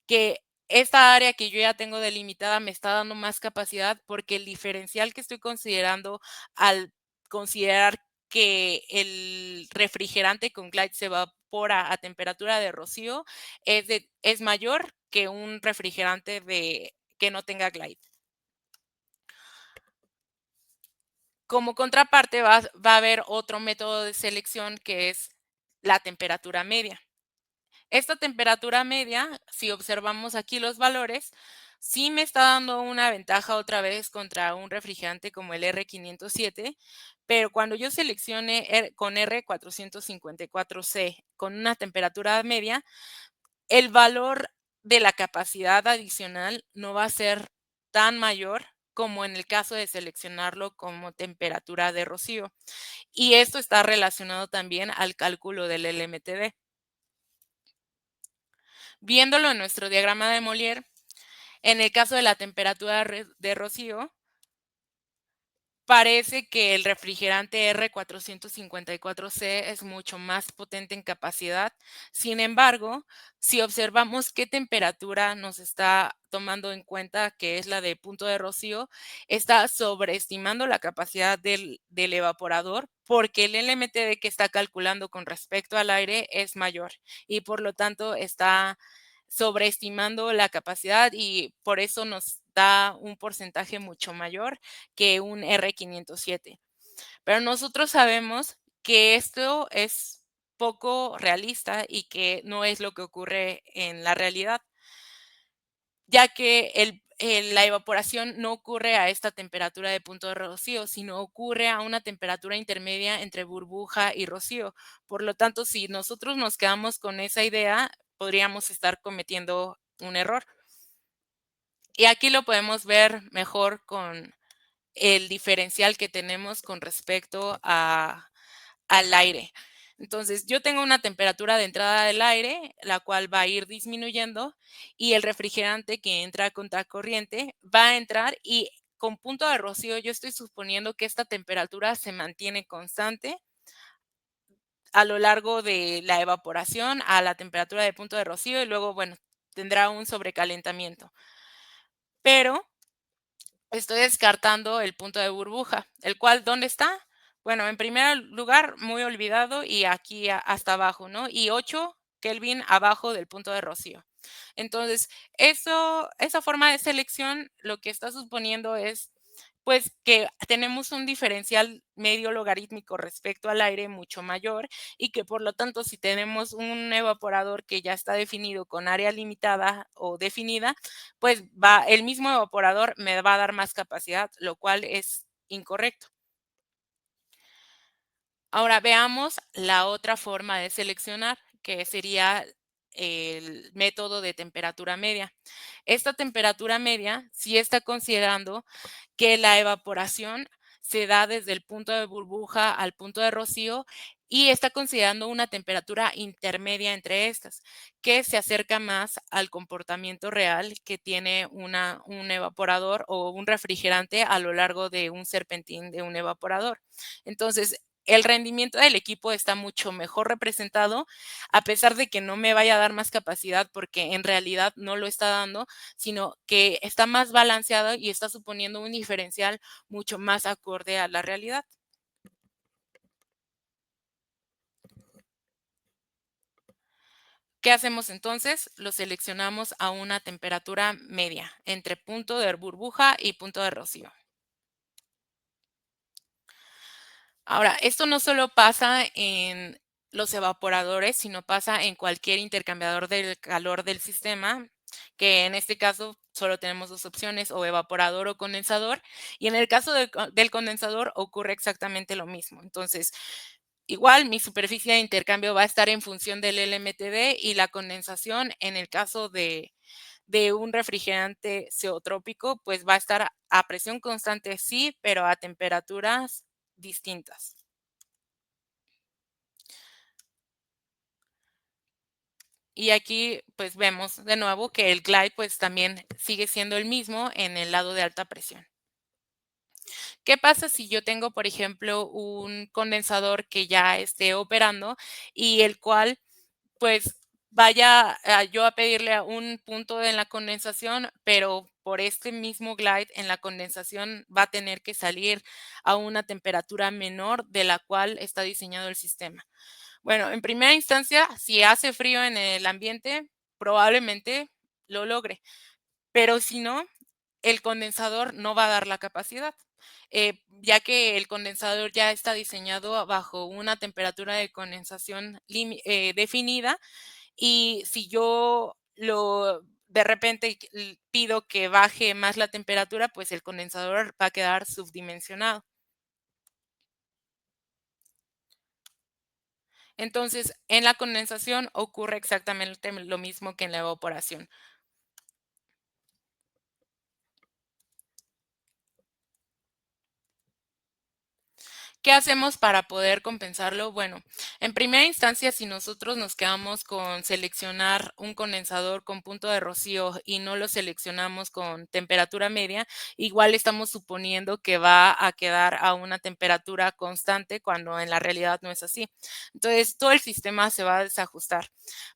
que esta área que yo ya tengo delimitada me está dando más capacidad porque el diferencial que estoy considerando al considerar que el refrigerante con Glide se evapora a temperatura de rocío es mayor que un refrigerante que no tenga Glide. Como contraparte va a haber otro método de selección que es la temperatura media. Esta temperatura media, si observamos aquí los valores, sí me está dando una ventaja otra vez contra un refrigerante como el R507, pero cuando yo seleccione con R454C con una temperatura media, el valor de la capacidad adicional no va a ser tan mayor como en el caso de seleccionarlo como temperatura de rocío. Y esto está relacionado también al cálculo del LMTD. Viéndolo en nuestro diagrama de Molière, en el caso de la temperatura de rocío, parece que el refrigerante R454C es mucho más potente en capacidad. Sin embargo, si observamos qué temperatura nos está tomando en cuenta, que es la de punto de rocío, está sobreestimando la capacidad del evaporador porque el LMTD que está calculando con respecto al aire es mayor y por lo tanto está sobreestimando la capacidad y por eso nos da un porcentaje mucho mayor que un R507. Pero nosotros sabemos que esto es poco realista y que no es lo que ocurre en la realidad, ya que la evaporación no ocurre a esta temperatura de punto de rocío, sino ocurre a una temperatura intermedia entre burbuja y rocío. Por lo tanto, si nosotros nos quedamos con esa idea, podríamos estar cometiendo un error. Y aquí lo podemos ver mejor con el diferencial que tenemos con respecto al aire. Entonces, yo tengo una temperatura de entrada del aire, la cual va a ir disminuyendo, y el refrigerante que entra a contracorriente va a entrar y con punto de rocío yo estoy suponiendo que esta temperatura se mantiene constante a lo largo de la evaporación a la temperatura de punto de rocío y luego, bueno, tendrá un sobrecalentamiento. Pero estoy descartando el punto de burbuja, el cual, ¿dónde está? Bueno, en primer lugar, muy olvidado y aquí hasta abajo, ¿no? Y 8 Kelvin abajo del punto de rocío. Entonces, esa forma de selección lo que está suponiendo es, pues, que tenemos un diferencial medio logarítmico respecto al aire mucho mayor y que, por lo tanto, si tenemos un evaporador que ya está definido con área limitada o definida, pues el mismo evaporador me va a dar más capacidad, lo cual es incorrecto. Ahora veamos la otra forma de seleccionar, que sería el método de temperatura media. Esta temperatura media sí está considerando que la evaporación se da desde el punto de burbuja al punto de rocío y está considerando una temperatura intermedia entre estas, que se acerca más al comportamiento real que tiene un evaporador o un refrigerante a lo largo de un serpentín de un evaporador. Entonces, el rendimiento del equipo está mucho mejor representado, a pesar de que no me vaya a dar más capacidad, porque en realidad no lo está dando, sino que está más balanceado y está suponiendo un diferencial mucho más acorde a la realidad. ¿Qué hacemos entonces? Lo seleccionamos a una temperatura media, entre punto de burbuja y punto de rocío. Ahora, esto no solo pasa en los evaporadores, sino pasa en cualquier intercambiador del calor del sistema, que en este caso solo tenemos dos opciones, o evaporador o condensador, y en el caso del condensador ocurre exactamente lo mismo. Entonces, igual mi superficie de intercambio va a estar en función del LMTD y la condensación en el caso de un refrigerante zeotrópico, pues va a estar a presión constante, sí, pero a temperaturas distintas. Y aquí pues vemos de nuevo que el glide pues también sigue siendo el mismo en el lado de alta presión. ¿Qué pasa si yo tengo, por ejemplo, un condensador que ya esté operando y el cual pues vaya yo a pedirle a un punto en la condensación, pero por este mismo glide en la condensación va a tener que salir a una temperatura menor de la cual está diseñado el sistema. Bueno, en primera instancia, si hace frío en el ambiente, probablemente lo logre, pero si no, el condensador no va a dar la capacidad, ya que el condensador ya está diseñado bajo una temperatura de condensación definida, y si yo de repente pido que baje más la temperatura, pues el condensador va a quedar subdimensionado. Entonces, en la condensación ocurre exactamente lo mismo que en la evaporación. ¿Qué hacemos para poder compensarlo? Bueno, en primera instancia, si nosotros nos quedamos con seleccionar un condensador con punto de rocío y no lo seleccionamos con temperatura media, igual estamos suponiendo que va a quedar a una temperatura constante cuando en la realidad no es así. Entonces, todo el sistema se va a desajustar.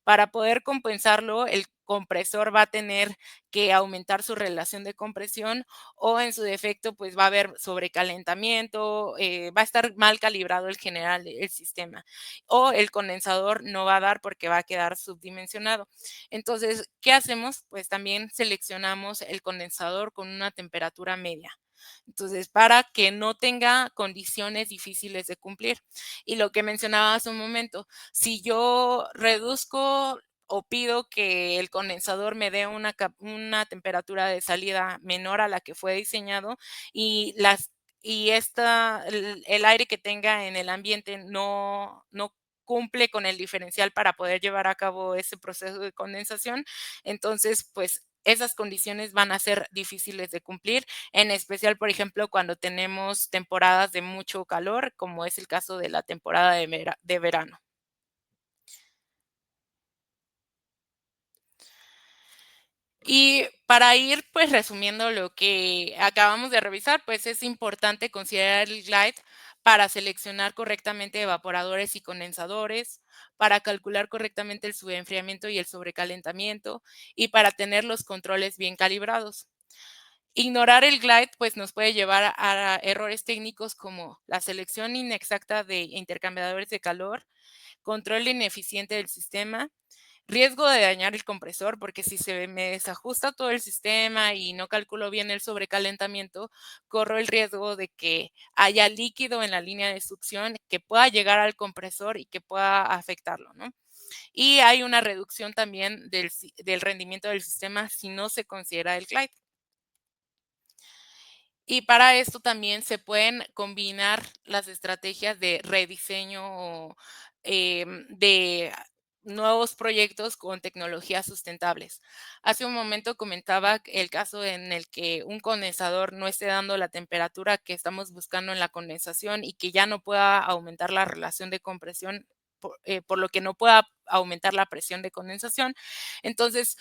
Para poder compensarlo, el compresor va a tener que aumentar su relación de compresión o en su defecto, pues va a haber sobrecalentamiento, va a estar mal calibrado el general, el sistema, o el condensador no va a dar porque va a quedar subdimensionado. Entonces, ¿qué hacemos? Pues también seleccionamos el condensador con una temperatura media. Entonces, para que no tenga condiciones difíciles de cumplir. Y lo que mencionaba hace un momento, si yo reduzco o pido que el condensador me dé una temperatura de salida menor a la que fue diseñado y el aire que tenga en el ambiente no cumple con el diferencial para poder llevar a cabo ese proceso de condensación, entonces, pues, esas condiciones van a ser difíciles de cumplir, en especial, por ejemplo, cuando tenemos temporadas de mucho calor, como es el caso de la temporada de verano. Y para ir, pues, resumiendo lo que acabamos de revisar, pues, es importante considerar el glide para seleccionar correctamente evaporadores y condensadores, para calcular correctamente el subenfriamiento y el sobrecalentamiento, y para tener los controles bien calibrados. Ignorar el glide, pues, nos puede llevar a errores técnicos como la selección inexacta de intercambiadores de calor, control ineficiente del sistema, riesgo de dañar el compresor, porque si se me desajusta todo el sistema y no calculo bien el sobrecalentamiento, corro el riesgo de que haya líquido en la línea de succión que pueda llegar al compresor y que pueda afectarlo, ¿no? Y hay una reducción también del rendimiento del sistema si no se considera el glide. Y para esto también se pueden combinar las estrategias de rediseño o de nuevos proyectos con tecnologías sustentables. Hace un momento comentaba el caso en el que un condensador no esté dando la temperatura que estamos buscando en la condensación y que ya no pueda aumentar la relación de compresión, por lo que no pueda aumentar la presión de condensación. Entonces,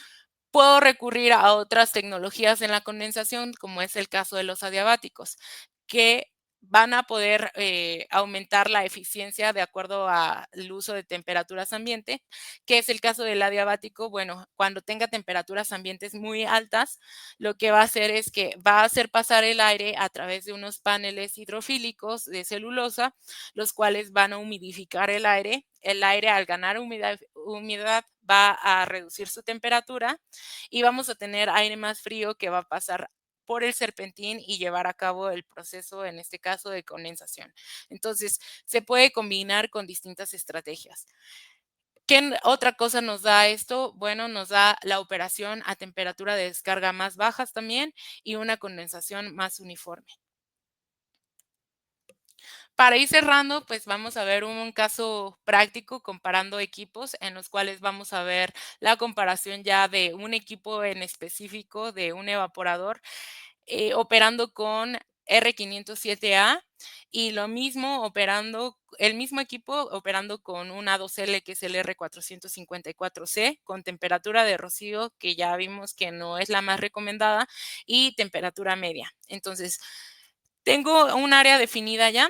puedo recurrir a otras tecnologías en la condensación, como es el caso de los adiabáticos, que van a poder aumentar la eficiencia de acuerdo al uso de temperaturas ambiente, que es el caso del adiabático. Bueno, cuando tenga temperaturas ambientes muy altas, lo que va a hacer es que va a hacer pasar el aire a través de unos paneles hidrofílicos de celulosa, los cuales van a humidificar el aire. El aire, al ganar humedad va a reducir su temperatura y vamos a tener aire más frío que va a pasar por el serpentín y llevar a cabo el proceso, en este caso, de condensación. Entonces, se puede combinar con distintas estrategias. Otra cosa nos da esto? Bueno, nos da la operación a temperatura de descarga más bajas también y una condensación más uniforme. Para ir cerrando, pues vamos a ver un caso práctico comparando equipos en los cuales vamos a ver la comparación ya de un equipo en específico, de un evaporador, operando con R507A y lo mismo operando, el mismo equipo operando con un A2L que es el R454C con temperatura de rocío que ya vimos que no es la más recomendada y temperatura media. Entonces, tengo un área definida ya.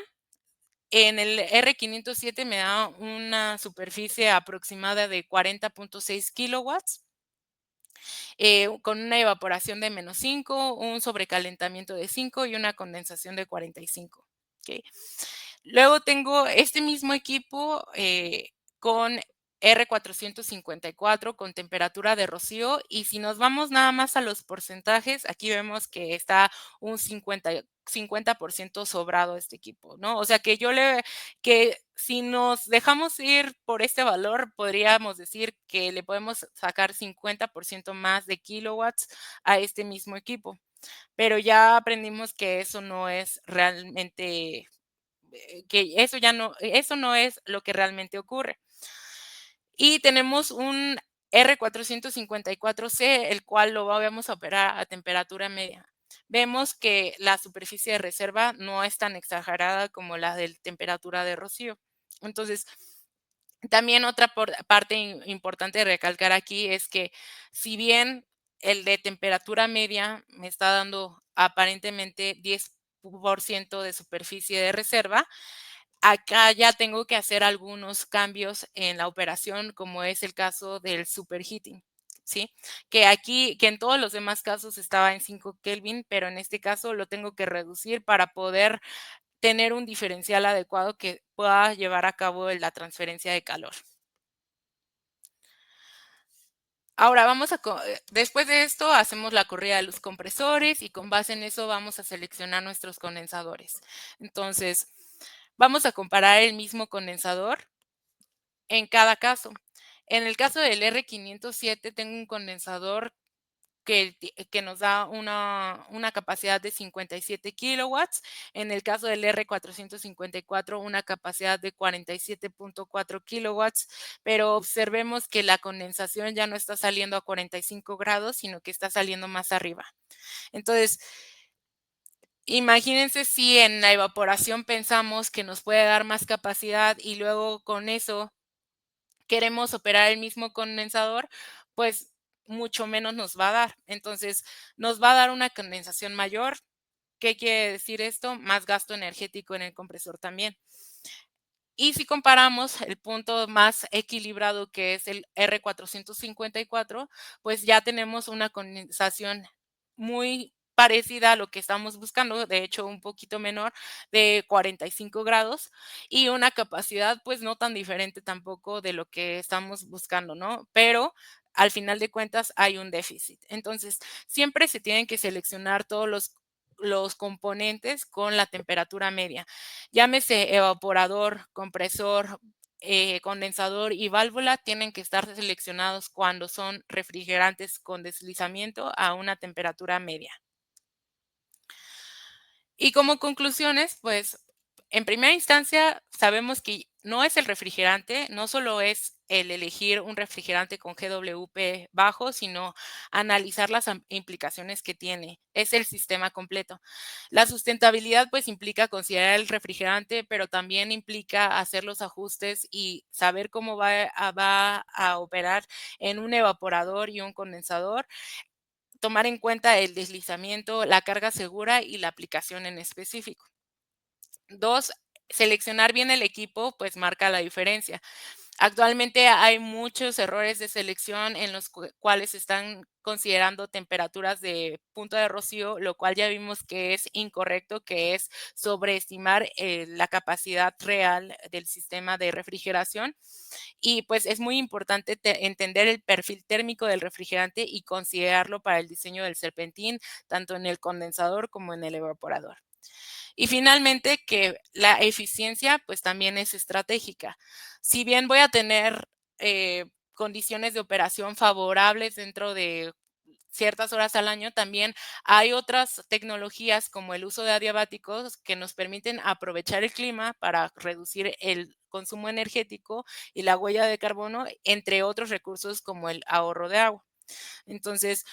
En el R507 me da una superficie aproximada de 40.6 kilowatts. con una evaporación de -5, un sobrecalentamiento de 5 y una condensación de 45. ¿Ok? Luego tengo este mismo equipo con R454 con temperatura de rocío y si nos vamos nada más a los porcentajes, aquí vemos que está un 50% sobrado este equipo, ¿no? O sea que si nos dejamos ir por este valor, podríamos decir que le podemos sacar 50% más de kilowatts a este mismo equipo, pero ya aprendimos que eso no es realmente que eso no es lo que realmente ocurre. Y tenemos un R454C, el cual lo vamos a operar a temperatura media. Vemos que la superficie de reserva no es tan exagerada como la de temperatura de rocío. Entonces, también otra parte importante de recalcar aquí es que si bien el de temperatura media me está dando aparentemente 10% de superficie de reserva, acá ya tengo que hacer algunos cambios en la operación, como es el caso del superheating, ¿sí? Que en todos los demás casos estaba en 5 Kelvin, pero en este caso lo tengo que reducir para poder tener un diferencial adecuado que pueda llevar a cabo la transferencia de calor. Ahora después de esto hacemos la corrida de los compresores y con base en eso vamos a seleccionar nuestros condensadores. Entonces, vamos a comparar el mismo condensador en cada caso. En el caso del R507 tengo un condensador que nos da una capacidad de 57 kilowatts. En el caso del R454, una capacidad de 47.4 kilowatts, pero observemos que la condensación ya no está saliendo a 45 grados, sino que está saliendo más arriba. Entonces, imagínense si en la evaporación pensamos que nos puede dar más capacidad y luego con eso queremos operar el mismo condensador, pues mucho menos nos va a dar. Entonces, nos va a dar una condensación mayor. ¿Qué quiere decir esto? Más gasto energético en el compresor también. Y si comparamos el punto más equilibrado, que es el R454, pues ya tenemos una condensación muy parecida a lo que estamos buscando, de hecho un poquito menor, de 45 grados, y una capacidad pues no tan diferente tampoco de lo que estamos buscando, ¿no? Pero al final de cuentas hay un déficit. Entonces, siempre se tienen que seleccionar todos los componentes con la temperatura media. Llámese evaporador, compresor, condensador y válvula, tienen que estar seleccionados cuando son refrigerantes con deslizamiento a una temperatura media. Y como conclusiones, pues, en primera instancia, sabemos que no es el refrigerante, no solo es el elegir un refrigerante con GWP bajo, sino analizar las implicaciones que tiene. Es el sistema completo. La sustentabilidad, pues, implica considerar el refrigerante, pero también implica hacer los ajustes y saber cómo va a operar en un evaporador y un condensador, tomar en cuenta el deslizamiento, la carga segura y la aplicación en específico. 2, seleccionar bien el equipo, pues marca la diferencia. Actualmente hay muchos errores de selección en los cuales están considerando temperaturas de punto de rocío, lo cual ya vimos que es incorrecto, que es sobreestimar la capacidad real del sistema de refrigeración. Y pues es muy importante entender el perfil térmico del refrigerante y considerarlo para el diseño del serpentín, tanto en el condensador como en el evaporador. Y finalmente, que la eficiencia, pues, también es estratégica. Si bien voy a tener, condiciones de operación favorables dentro de ciertas horas al año, también hay otras tecnologías, como el uso de adiabáticos, que nos permiten aprovechar el clima para reducir el consumo energético y la huella de carbono, entre otros recursos como el ahorro de agua. Entonces,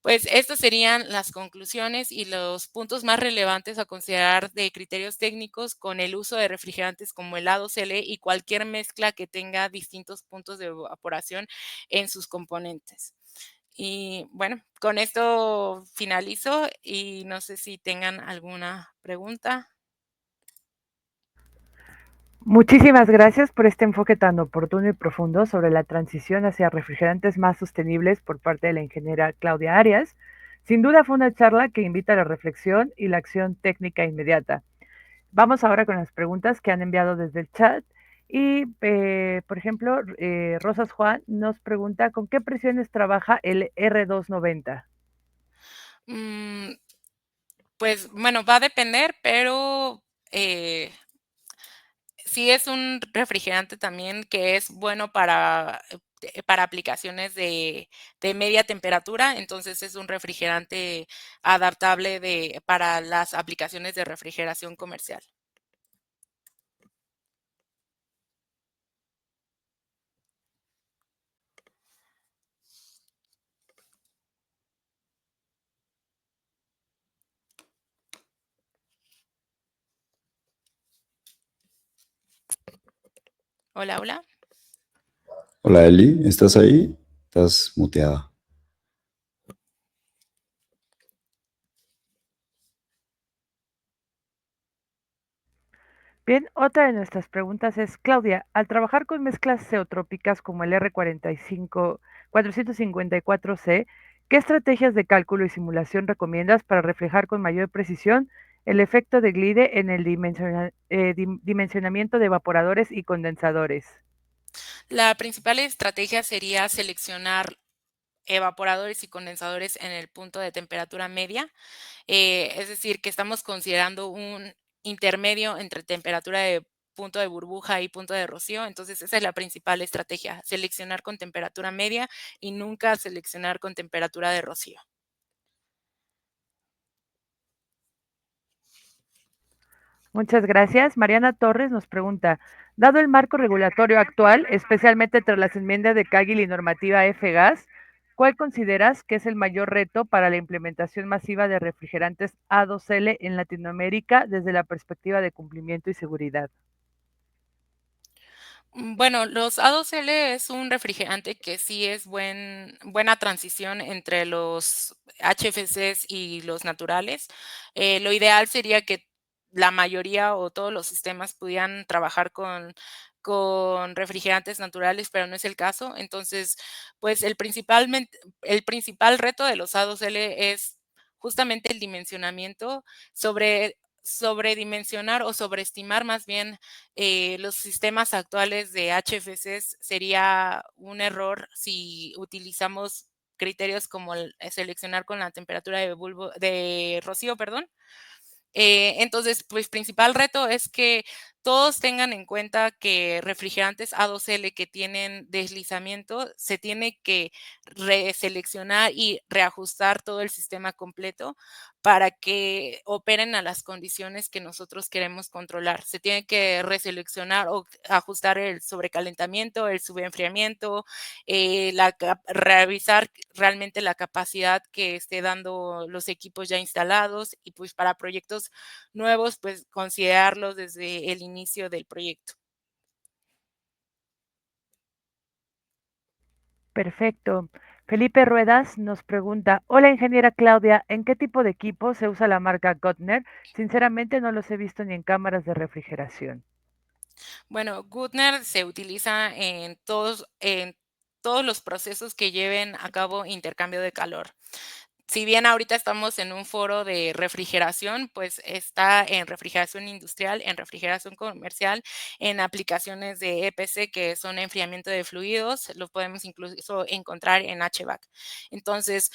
pues estas serían las conclusiones y los puntos más relevantes a considerar de criterios técnicos con el uso de refrigerantes como el A2L y cualquier mezcla que tenga distintos puntos de evaporación en sus componentes. Y bueno, con esto finalizo y no sé si tengan alguna pregunta. Muchísimas gracias por este enfoque tan oportuno y profundo sobre la transición hacia refrigerantes más sostenibles por parte de la ingeniera Claudia Arias. Sin duda fue una charla que invita a la reflexión y la acción técnica inmediata. Vamos ahora con las preguntas que han enviado desde el chat. Y, por ejemplo, Rosas Juan nos pregunta, ¿con qué presiones trabaja el R290? Mm, pues, bueno, va a depender, pero, sí es un refrigerante también que es bueno para aplicaciones de media temperatura, entonces es un refrigerante adaptable para las aplicaciones de refrigeración comercial. Hola, hola. Hola Eli, ¿estás ahí? Estás muteada. Bien, otra de nuestras preguntas es, Claudia, al trabajar con mezclas zeotrópicas como el R45, 454C, ¿qué estrategias de cálculo y simulación recomiendas para reflejar con mayor precisión el efecto de glide en el dimensionamiento de evaporadores y condensadores? La principal estrategia sería seleccionar evaporadores y condensadores en el punto de temperatura media, es decir, que estamos considerando un intermedio entre temperatura de punto de burbuja y punto de rocío. Entonces, esa es la principal estrategia, seleccionar con temperatura media y nunca seleccionar con temperatura de rocío. Muchas gracias. Mariana Torres nos pregunta, dado el marco regulatorio actual, especialmente tras las enmiendas de Cagil y normativa F-Gas, ¿cuál consideras que es el mayor reto para la implementación masiva de refrigerantes A2L en Latinoamérica desde la perspectiva de cumplimiento y seguridad? Bueno, los A2L es un refrigerante que sí es buena transición entre los HFCs y los naturales. Lo ideal sería que la mayoría o todos los sistemas pudieran trabajar con refrigerantes naturales, pero no es el caso. Entonces, pues el principal reto de los A2L es justamente el dimensionamiento sobredimensionar o sobreestimar más bien los sistemas actuales de HFCs sería un error si utilizamos criterios como seleccionar con la temperatura de rocío, perdón. Entonces, pues, principal reto es que todos tengan en cuenta que refrigerantes A2L que tienen deslizamiento, se tiene que reseleccionar y reajustar todo el sistema completo para que operen a las condiciones que nosotros queremos controlar. Se tiene que reseleccionar o ajustar el sobrecalentamiento, el subenfriamiento, revisar realmente la capacidad que esté dando los equipos ya instalados y pues para proyectos nuevos, pues considerarlos desde el inicio del proyecto. Perfecto. Felipe Ruedas nos pregunta, hola ingeniera Claudia, ¿en qué tipo de equipo se usa la marca Gottner? Sinceramente no los he visto ni en cámaras de refrigeración. Bueno, Goodner se utiliza en todos los procesos que lleven a cabo intercambio de calor. Si bien ahorita estamos en un foro de refrigeración, pues está en refrigeración industrial, en refrigeración comercial, en aplicaciones de EPC que son enfriamiento de fluidos, los podemos incluso encontrar en HVAC. Entonces,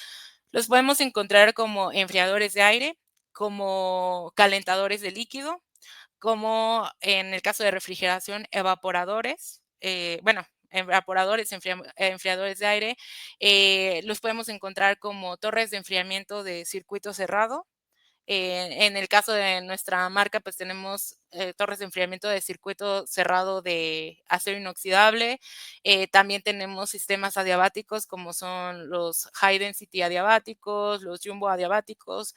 los podemos encontrar como enfriadores de aire, como calentadores de líquido, como en el caso de refrigeración, evaporadores, bueno, evaporadores, enfriadores de aire, los podemos encontrar como torres de enfriamiento de circuito cerrado. En el caso de nuestra marca, pues tenemos torres de enfriamiento de circuito cerrado de acero inoxidable. También tenemos sistemas adiabáticos como son los high density adiabáticos, los jumbo adiabáticos.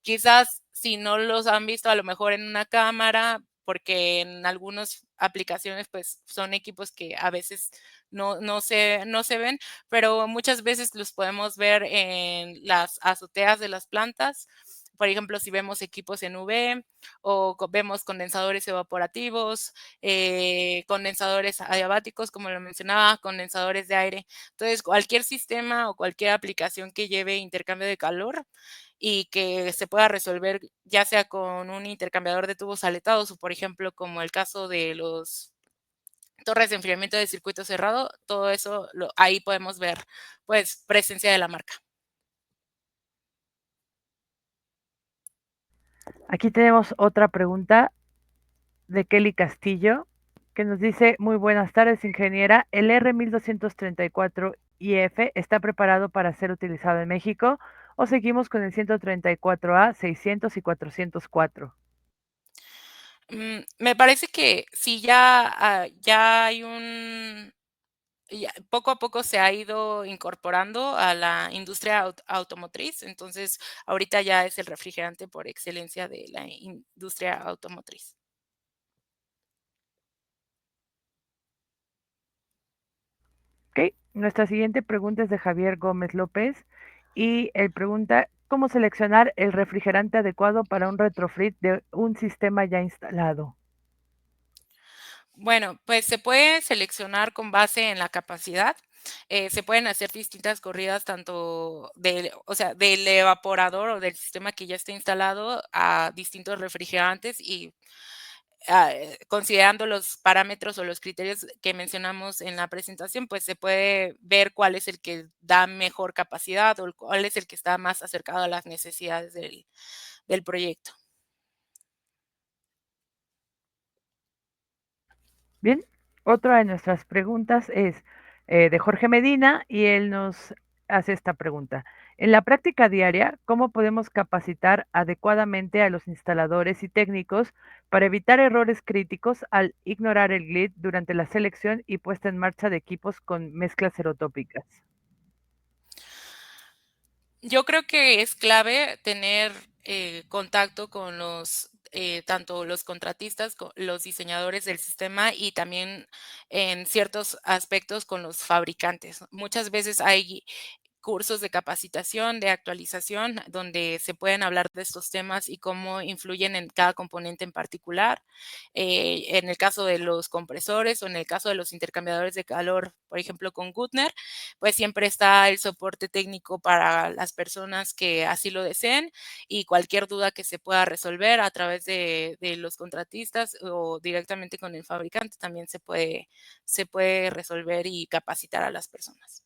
Quizás si no los han visto a lo mejor en una cámara, porque en algunas aplicaciones pues son equipos que a veces no se ven, pero muchas veces los podemos ver en las azoteas de las plantas por ejemplo, si vemos equipos en UV o vemos condensadores evaporativos, condensadores adiabáticos, como lo mencionaba, condensadores de aire. Entonces, cualquier sistema o cualquier aplicación que lleve intercambio de calor y que se pueda resolver ya sea con un intercambiador de tubos aletados o, por ejemplo, como el caso de los torres de enfriamiento de circuito cerrado, todo eso ahí podemos ver pues presencia de la marca. Aquí tenemos otra pregunta de Kelly Castillo, que nos dice, muy buenas tardes, ingeniera. ¿El R1234IF está preparado para ser utilizado en México o seguimos con el 134A, 600 y 404? Me parece que sí ya hay poco a poco se ha ido incorporando a la industria automotriz, entonces ahorita ya es el refrigerante por excelencia de la industria automotriz. Ok, nuestra siguiente pregunta es de Javier Gómez López y él pregunta, ¿cómo seleccionar el refrigerante adecuado para un retrofit de un sistema ya instalado? Bueno, pues se puede seleccionar con base en la capacidad. Se pueden hacer distintas corridas tanto o sea, del evaporador o del sistema que ya está instalado a distintos refrigerantes y considerando los parámetros o los criterios que mencionamos en la presentación, pues se puede ver cuál es el que da mejor capacidad o cuál es el que está más acercado a las necesidades del proyecto. Bien, otra de nuestras preguntas es de Jorge Medina y él nos hace esta pregunta. En la práctica diaria, ¿cómo podemos capacitar adecuadamente a los instaladores y técnicos para evitar errores críticos al ignorar el grid durante la selección y puesta en marcha de equipos con mezclas serotópicas? Yo creo que es clave tener contacto con tanto los contratistas, los diseñadores del sistema y también en ciertos aspectos con los fabricantes. Muchas veces hay cursos de capacitación, de actualización, donde se pueden hablar de estos temas y cómo influyen en cada componente en particular. En el caso de los compresores o en el caso de los intercambiadores de calor, por ejemplo, con Gutner, pues siempre está el soporte técnico para las personas que así lo deseen y cualquier duda que se pueda resolver a través de los contratistas o directamente con el fabricante también se puede resolver y capacitar a las personas.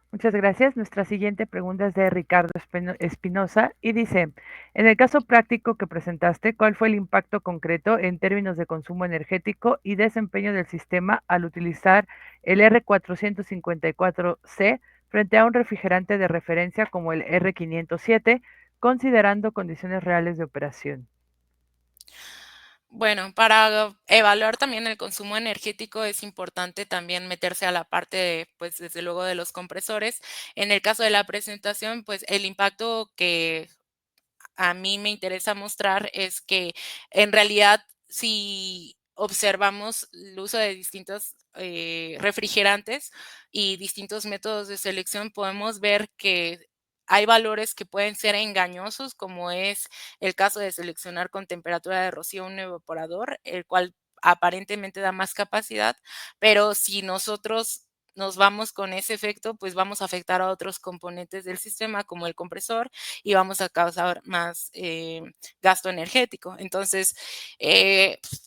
Muchas gracias. Nuestra siguiente pregunta es de Ricardo Espinosa y dice, en el caso práctico que presentaste, ¿cuál fue el impacto concreto en términos de consumo energético y desempeño del sistema al utilizar el R454C frente a un refrigerante de referencia como el R507, considerando condiciones reales de operación? Bueno, para evaluar también el consumo energético es importante también meterse a la parte de, pues, desde luego de los compresores. En el caso de la presentación, pues, el impacto que a mí me interesa mostrar es que en realidad si observamos el uso de distintos refrigerantes y distintos métodos de selección, podemos ver que hay valores que pueden ser engañosos, como es el caso de seleccionar con temperatura de rocío un evaporador, el cual aparentemente da más capacidad, pero si nosotros nos vamos con ese efecto, pues vamos a afectar a otros componentes del sistema, como el compresor, y vamos a causar más gasto energético. Entonces,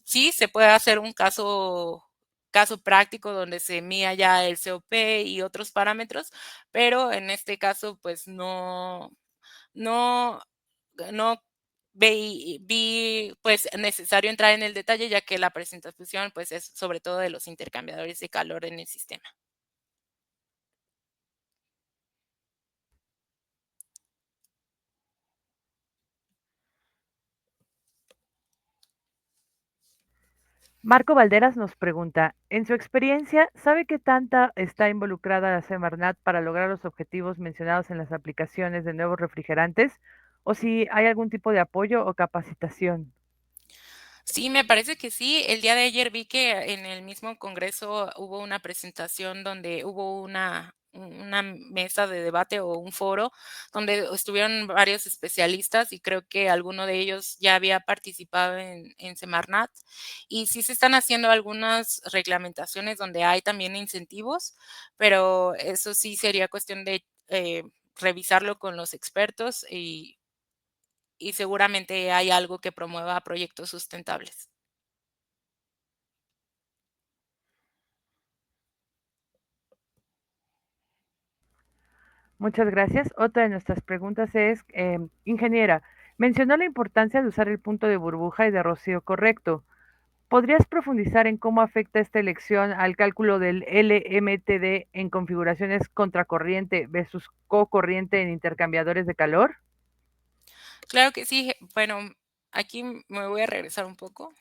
sí, se puede hacer un caso práctico donde se mida ya el COP y otros parámetros, pero en este caso, pues no, no vi pues necesario entrar en el detalle, ya que la presentación pues es sobre todo de los intercambiadores de calor en el sistema. Marco Valderas nos pregunta, en su experiencia, ¿sabe qué tanta está involucrada la Semarnat para lograr los objetivos mencionados en las aplicaciones de nuevos refrigerantes? ¿O si hay algún tipo de apoyo o capacitación? Sí, me parece que sí. El día de ayer vi que en el mismo congreso hubo una presentación donde hubo una mesa de debate o un foro donde estuvieron varios especialistas y creo que alguno de ellos ya había participado en Semarnat. Y sí se están haciendo algunas reglamentaciones donde hay también incentivos, pero eso sí sería cuestión de revisarlo con los expertos y seguramente hay algo que promueva proyectos sustentables. Muchas gracias. Otra de nuestras preguntas es, ingeniera, mencionó la importancia de usar el punto de burbuja y de rocío correcto. ¿Podrías profundizar en cómo afecta esta elección al cálculo del LMTD en configuraciones contracorriente versus cocorriente en intercambiadores de calor? Claro que sí. Bueno, aquí me voy a regresar un poco.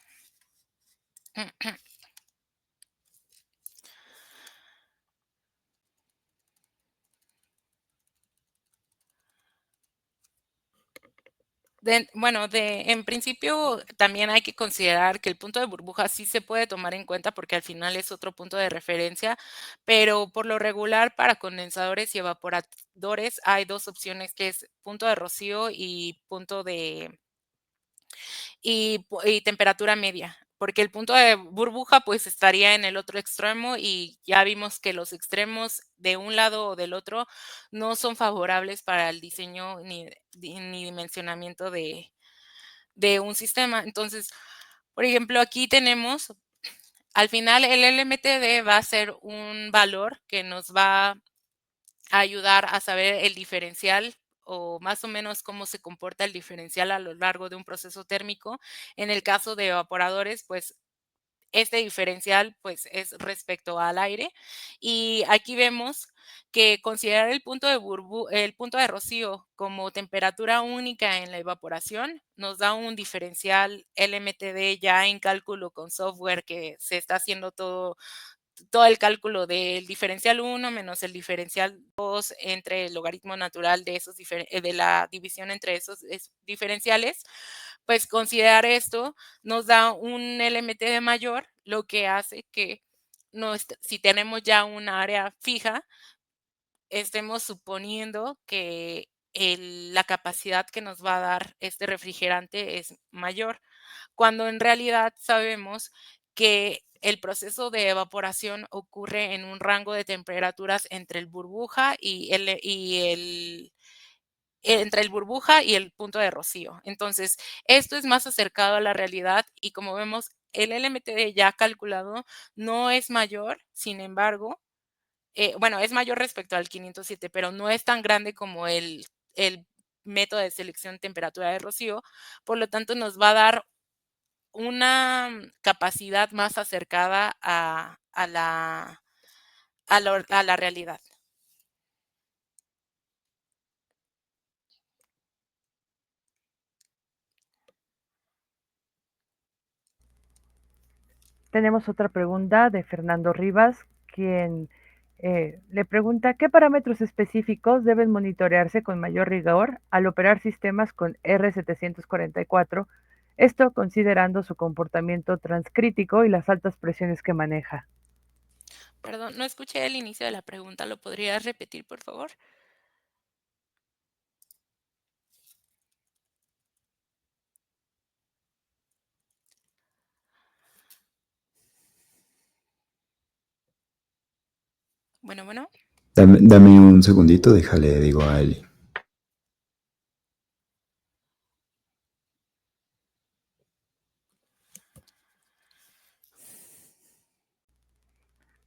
Bueno, en principio también hay que considerar que el punto de burbuja sí se puede tomar en cuenta porque al final es otro punto de referencia, pero por lo regular para condensadores y evaporadores hay dos opciones que es punto de rocío y punto de y temperatura media, porque el punto de burbuja, pues, estaría en el otro extremo, y ya vimos que los extremos de un lado o del otro no son favorables para el diseño ni dimensionamiento de un sistema. Entonces, por ejemplo, aquí tenemos, al final el LMTD va a ser un valor que nos va a ayudar a saber el diferencial o más o menos cómo se comporta el diferencial a lo largo de un proceso térmico. En el caso de evaporadores, pues este diferencial pues es respecto al aire. Y aquí vemos que considerar el punto de rocío como temperatura única en la evaporación nos da un diferencial LMTD ya en cálculo con software que se está haciendo todo el cálculo del diferencial uno menos el diferencial 2 entre el logaritmo natural de de la división entre esos diferenciales, pues considerar esto nos da un LMTD mayor, lo que hace que si tenemos ya una área fija, estemos suponiendo que la capacidad que nos va a dar este refrigerante es mayor, cuando en realidad sabemos que el proceso de evaporación ocurre en un rango de temperaturas entre el burbuja entre el burbuja y el punto de rocío. Entonces, esto es más acercado a la realidad y como vemos, el LMTD ya calculado no es mayor, sin embargo, bueno, es mayor respecto al 507, pero no es tan grande como el método de selección temperatura de rocío, por lo tanto, nos va a dar una capacidad más acercada a la realidad. Tenemos otra pregunta de Fernando Rivas, quien le pregunta, ¿qué parámetros específicos deben monitorearse con mayor rigor al operar sistemas con R744? Esto considerando su comportamiento transcrítico y las altas presiones que maneja. Perdón, no escuché el inicio de la pregunta, ¿lo podrías repetir, por favor? Bueno, bueno. Dame un segundito, déjale, digo a Eli.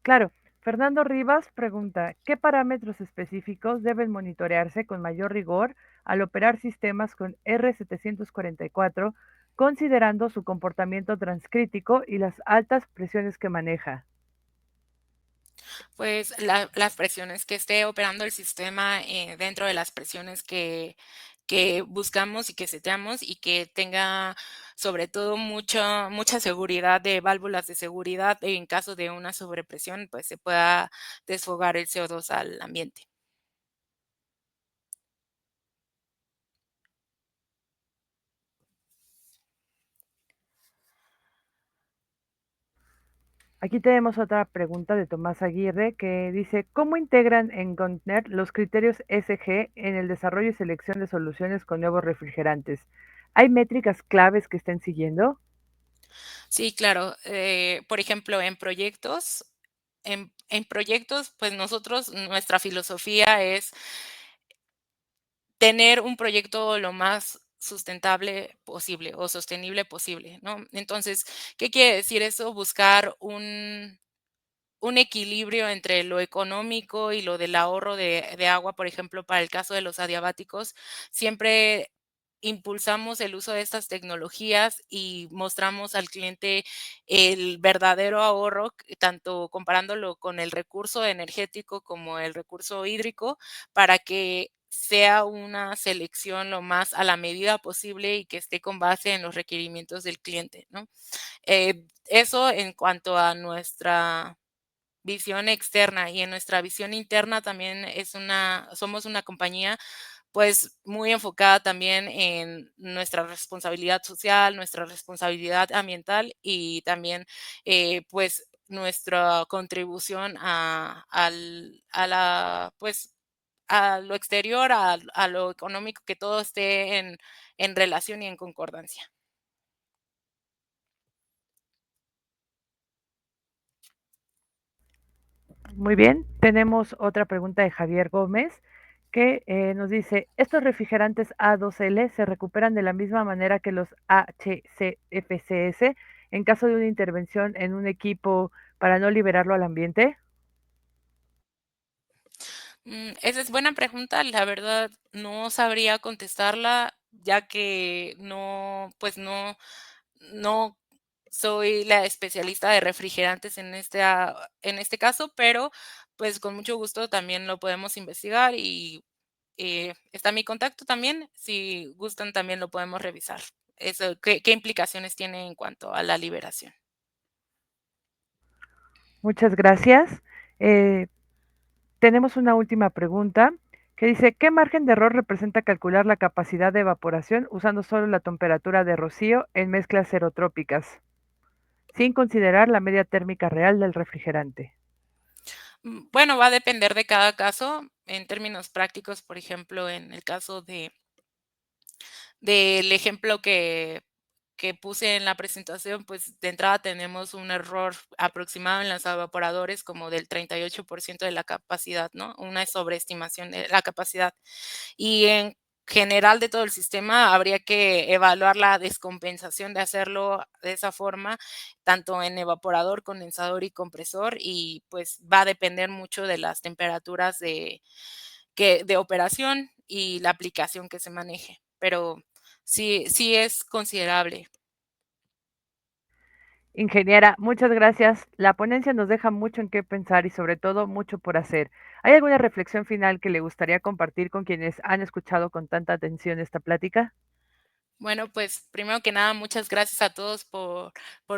Claro, Fernando Rivas pregunta, ¿qué parámetros específicos deben monitorearse con mayor rigor al operar sistemas con R744, considerando su comportamiento transcrítico y las altas presiones que maneja? Pues las presiones que esté operando el sistema dentro de las presiones que buscamos y que seteamos y que tenga sobre todo mucha seguridad de válvulas de seguridad y en caso de una sobrepresión pues se pueda desfogar el CO2 al ambiente. Aquí tenemos otra pregunta de Tomás Aguirre que dice, ¿cómo integran en Gontner los criterios SG en el desarrollo y selección de soluciones con nuevos refrigerantes? ¿Hay métricas claves que estén siguiendo? Sí, claro. Por ejemplo, en proyectos, pues nosotros, nuestra filosofía es tener un proyecto lo más sustentable posible o sostenible posible, ¿no? Entonces, ¿qué quiere decir eso? Buscar un equilibrio entre lo económico y lo del ahorro de agua, por ejemplo, para el caso de los adiabáticos, siempre impulsamos el uso de estas tecnologías y mostramos al cliente el verdadero ahorro, tanto comparándolo con el recurso energético como el recurso hídrico, para que sea una selección lo más a la medida posible y que esté con base en los requerimientos del cliente, ¿no? Eso en cuanto a nuestra visión externa, y en nuestra visión interna también somos una compañía, pues, muy enfocada también en nuestra responsabilidad social, nuestra responsabilidad ambiental y también, pues, nuestra contribución pues, a lo exterior, a lo económico, que todo esté en relación y en concordancia. Muy bien, tenemos otra pregunta de Javier Gómez que nos dice, ¿estos refrigerantes A2L se recuperan de la misma manera que los HCFCS en caso de una intervención en un equipo para no liberarlo al ambiente? Esa es buena pregunta. La verdad, no sabría contestarla, ya que no, pues no soy la especialista de refrigerantes en este caso, pero pues con mucho gusto también lo podemos investigar y está mi contacto también. Si gustan, también lo podemos revisar. Eso, ¿qué implicaciones tiene en cuanto a la liberación? Muchas gracias. Eh, Tenemos una última pregunta que dice, ¿qué margen de error representa calcular la capacidad de evaporación usando solo la temperatura de rocío en mezclas aerotrópicas, sin considerar la media térmica real del refrigerante? Bueno, va a depender de cada caso. En términos prácticos, por ejemplo, en el caso del ejemplo que puse en la presentación, pues, de entrada tenemos un error aproximado en los evaporadores como del 38% de la capacidad, ¿no? Una sobreestimación de la capacidad. Y en general de todo el sistema habría que evaluar la descompensación de hacerlo de esa forma, tanto en evaporador, condensador y compresor, y, pues, va a depender mucho de las temperaturas de operación y la aplicación que se maneje, pero sí es considerable. Ingeniera, muchas gracias. La ponencia nos deja mucho en qué pensar y sobre todo mucho por hacer. ¿Hay alguna reflexión final que le gustaría compartir con quienes han escuchado con tanta atención esta plática? Bueno, pues primero que nada, muchas gracias a todos por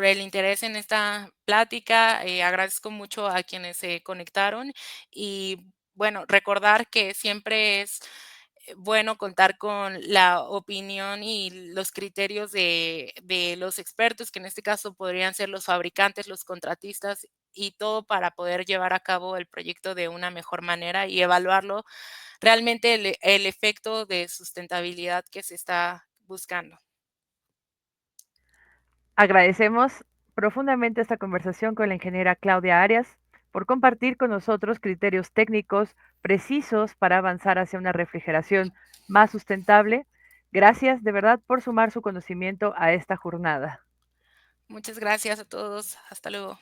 el interés en esta plática. Agradezco mucho a quienes se conectaron y bueno, recordar que siempre es bueno contar con la opinión y los criterios de los expertos, que en este caso podrían ser los fabricantes, los contratistas y todo para poder llevar a cabo el proyecto de una mejor manera y evaluarlo realmente el efecto de sustentabilidad que se está buscando. Agradecemos profundamente esta conversación con la ingeniera Claudia Arias por compartir con nosotros criterios técnicos precisos para avanzar hacia una refrigeración más sustentable. Gracias de verdad por sumar su conocimiento a esta jornada. Muchas gracias a todos. Hasta luego.